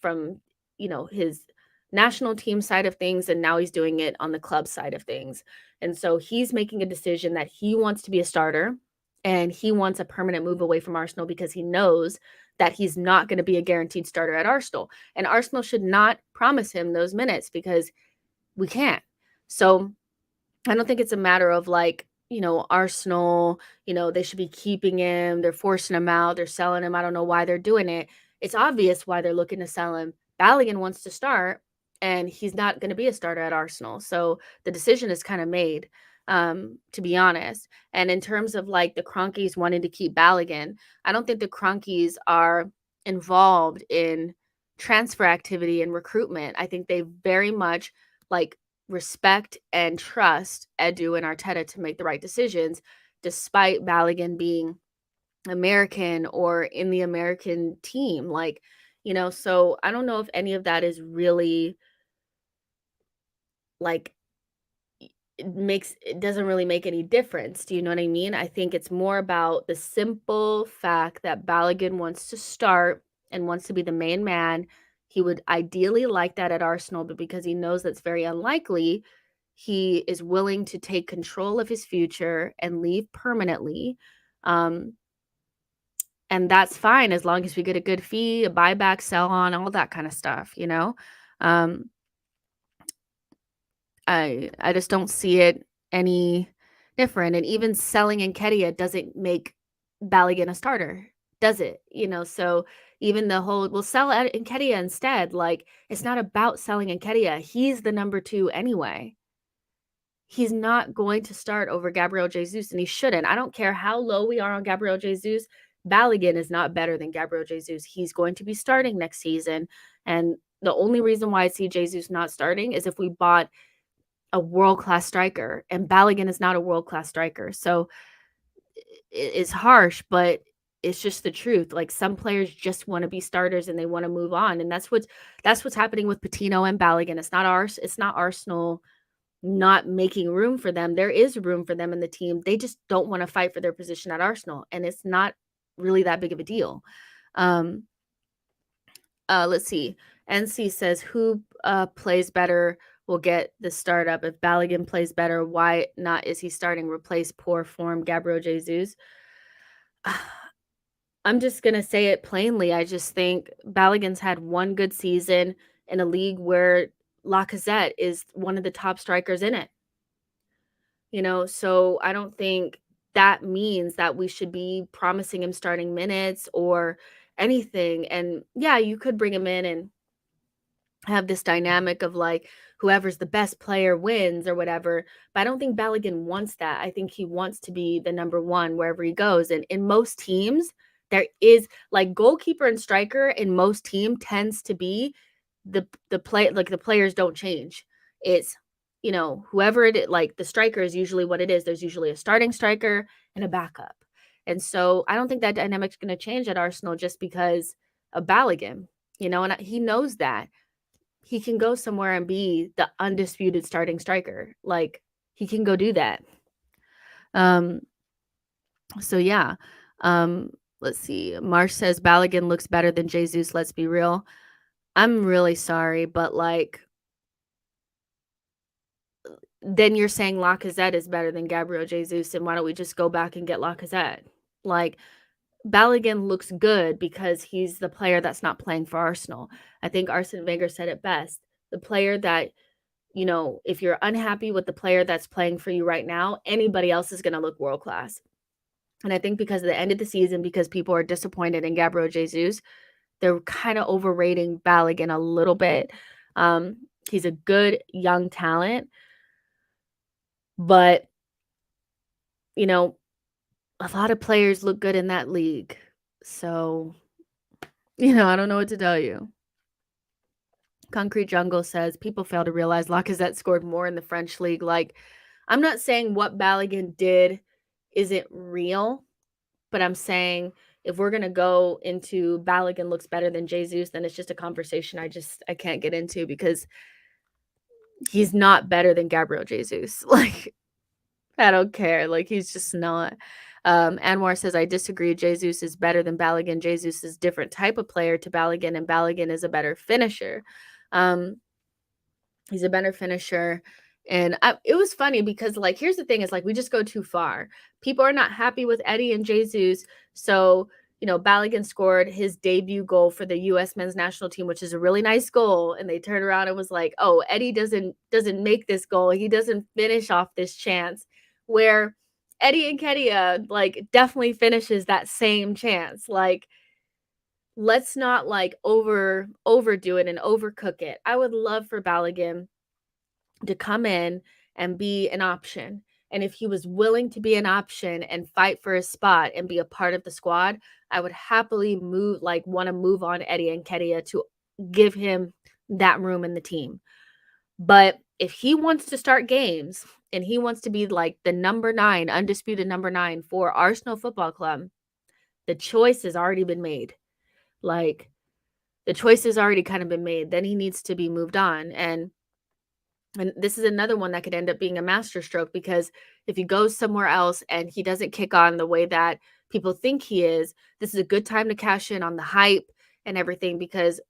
from, his national team side of things, and now he's doing it on the club side of things. And so he's making a decision that he wants to be a starter and he wants a permanent move away from Arsenal because he knows that he's not going to be a guaranteed starter at Arsenal. And Arsenal should not promise him those minutes because we can't. So I don't think it's a matter of like, Arsenal, they should be keeping him. They're forcing him out. They're selling him. I don't know why they're doing it. It's obvious why they're looking to sell him. Balogun wants to start. and he's not going to be a starter at Arsenal. So the decision is kind of made, to be honest. And in terms of like the Cronkies wanting to keep Balogun, I don't think the Cronkies are involved in transfer activity and recruitment. I think they very much like respect and trust Edu and Arteta to make the right decisions, despite Balogun being American or in the American team. Like, so I don't know if any of that is really like it doesn't really make any difference. Do you know what I mean? I think it's more about the simple fact that Balogun wants to start and wants to be the main man. He would ideally like that at Arsenal, but because he knows that's very unlikely, he is willing to take control of his future and leave permanently. Um, and that's fine as long as we get a good fee, a buyback, sell on, all that kind of stuff. Um, I just don't see it any different, and even selling Nketiah doesn't make Balogun a starter, does it? So even the whole, "We'll sell Nketiah instead," like, it's not about selling Nketiah, he's the number 2 anyway. He's not going to start over Gabriel Jesus, and he shouldn't. I don't care how low we are on Gabriel Jesus, Balogun is not better than Gabriel Jesus. He's going to be starting next season, and the only reason why I see Jesus not starting is if we bought a world-class striker, and Balogun is not a world-class striker. So it's harsh, but it's just the truth. Like, some players just want to be starters and they want to move on, and that's what's happening with Patino and Balogun. It's not Arsenal not making room for them. There is room for them in the team. They just don't want to fight for their position at Arsenal, and it's not really that big of a deal. Um, let's see. NC says, who plays better will get the startup. If Balogun plays better, why not is he starting? Replace poor form Gabriel Jesus. I'm just going to say it plainly. I just think Balogun's had one good season in a league where Lacazette is one of the top strikers in it. So I don't think that means that we should be promising him starting minutes or anything. And yeah, you could bring him in and have this dynamic of like whoever's the best player wins or whatever. But I don't think Balogun wants that. I think he wants to be the number 1 wherever he goes. And in most teams, there is like goalkeeper and striker in most team tends to be the play, like the players don't change. It's whoever it is, like the striker is usually what it is. There's usually a starting striker and a backup. And so I don't think that dynamic's going to change at Arsenal just because of Balogun, and he knows that he can go somewhere and be the undisputed starting striker. Like, he can go do that. So yeah. Let's see. Marsh says Balogun looks better than Jesus. Let's be real. I'm really sorry, but like, then you're saying Lacazette is better than Gabriel Jesus, and why don't we just go back and get Lacazette? Like, Balogun looks good because he's the player that's not playing for Arsenal. I think Arsene Wenger said it best. The player that, if you're unhappy with the player that's playing for you right now, anybody else is going to look world class. And I think because of the end of the season, because people are disappointed in Gabriel Jesus, they're kind of overrating Balogun a little bit. He's a good young talent, but a lot of players look good in that league. So, I don't know what to tell you. Concrete Jungle says people fail to realize Lacazette scored more in the French league. Like, I'm not saying what Balogun did isn't real, but I'm saying if we're going to go into Balogun looks better than Jesus, then it's just a conversation I can't get into because he's not better than Gabriel Jesus. Like, I don't care. Like, he's just not. Anwar says, I disagree. Jesus is better than Balogun. Jesus is a different type of player to Balogun, and Balogun is a better finisher. He's a better finisher. And it was funny because, like, here's the thing is, like, we just go too far. People are not happy with Eddie and Jesus. So, Balogun scored his debut goal for the U.S. men's national team, which is a really nice goal. And they turned around and was like, oh, Eddie doesn't make this goal. He doesn't finish off this chance. Where Eddie Nketiah, like, definitely finishes that same chance. Like, let's not like overdo it and overcook it. I would love for Balogun to come in and be an option. And if he was willing to be an option and fight for a spot and be a part of the squad, I would happily want to move on Eddie Nketiah to give him that room in the team. But if he wants to start games and he wants to be like the number 9, undisputed number 9 for Arsenal Football Club, the choice has already been made. Like, the choice has already kind of been made. Then he needs to be moved on. And this is another one that could end up being a masterstroke, because if he goes somewhere else and he doesn't kick on the way that people think he is, this is a good time to cash in on the hype and everything. Because,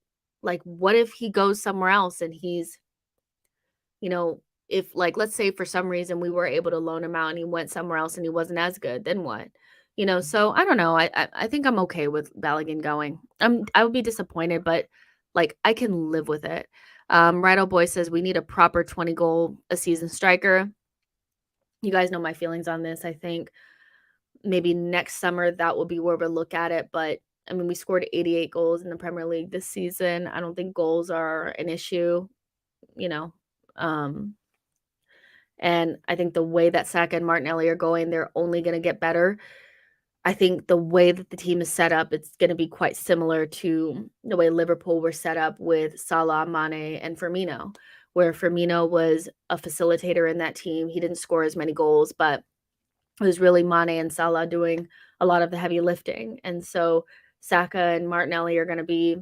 like, what if he goes somewhere else and he's, if, like, let's say for some reason we were able to loan him out and he went somewhere else and he wasn't as good, then what? So I don't know. I think I'm okay with Balogun going. I would be disappointed, but like I can live with it. Rido Boy says we need a proper 20 goal a season striker. You guys know my feelings on this. I think maybe next summer that will be where we'll look at it. But I mean, we scored 88 goals in the Premier League this season. I don't think goals are an issue, you know. And I think the way that Saka and Martinelli are going, they're only going to get better. I think the way that the team is set up, it's going to be quite similar to the way Liverpool were set up with Salah, Mane, and Firmino, where Firmino was a facilitator in that team. He didn't score as many goals, but it was really Mane and Salah doing a lot of the heavy lifting. And so Saka and Martinelli are going to be,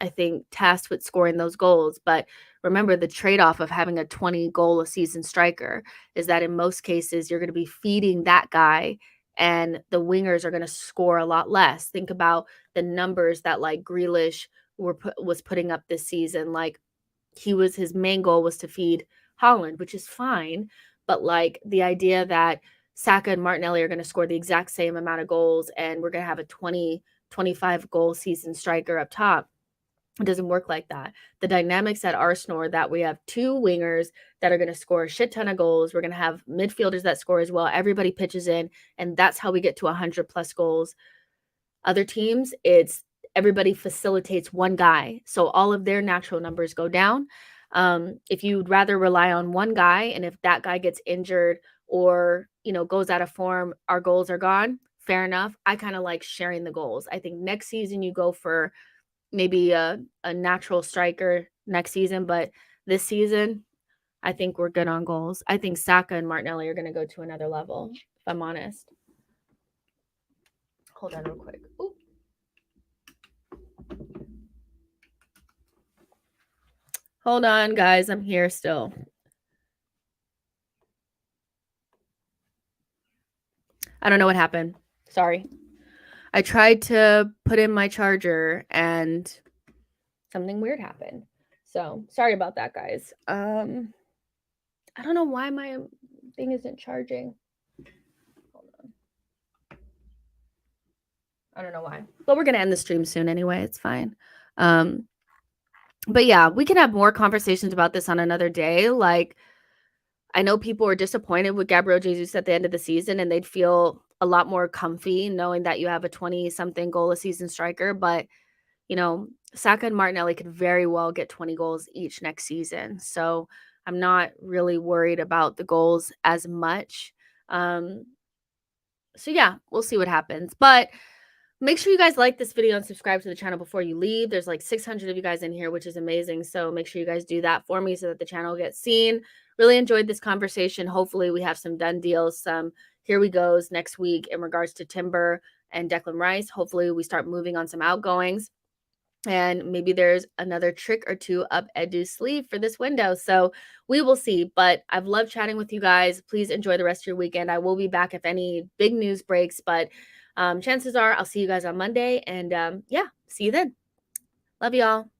I think, tasked with scoring those goals. But remember, the trade-off of having a 20 goal a season striker is that in most cases, you're going to be feeding that guy and the wingers are going to score a lot less. Think about the numbers that like Grealish was putting up this season. Like his main goal was to feed Haaland, which is fine. But like the idea that Saka and Martinelli are going to score the exact same amount of goals and we're going to have a 20, 25 goal season striker up top, it doesn't work like that. The dynamics at Arsenal are that we have 2 wingers that are going to score a shit ton of goals. We're going to have midfielders that score as well. Everybody pitches in, and that's how we get to 100 plus goals. Other teams, it's everybody facilitates one guy. So all of their natural numbers go down. If you'd rather rely on one guy, and if that guy gets injured or, goes out of form, our goals are gone. Fair enough. I kind of like sharing the goals. I think next season you go for maybe a natural striker next season, but this season, I think we're good on goals. I think Saka and Martinelli are going to go to another level, if I'm honest. Hold on real quick. Ooh. Hold on, guys. I'm here still. I don't know what happened. Sorry. I tried to put in my charger and something weird happened. So sorry about that, guys. I don't know why my thing isn't charging. Hold on. I don't know why. But we're going to end the stream soon anyway. It's fine. But yeah, we can have more conversations about this on another day. Like, I know people are disappointed with Gabriel Jesus at the end of the season, and they'd feel a lot more comfy knowing that you have a 20-something goal a season striker. But, Saka and Martinelli could very well get 20 goals each next season. So I'm not really worried about the goals as much. So yeah, we'll see what happens. But make sure you guys like this video and subscribe to the channel before you leave. There's like 600 of you guys in here, which is amazing. So make sure you guys do that for me so that the channel gets seen. Really enjoyed this conversation. Hopefully we have some done deals, some here we goes next week in regards to Timber and Declan Rice. Hopefully we start moving on some outgoings. And maybe there's another trick or two up Edu's sleeve for this window. So we will see. But I've loved chatting with you guys. Please enjoy the rest of your weekend. I will be back if any big news breaks. But chances are I'll see you guys on Monday. And yeah, see you then. Love y'all.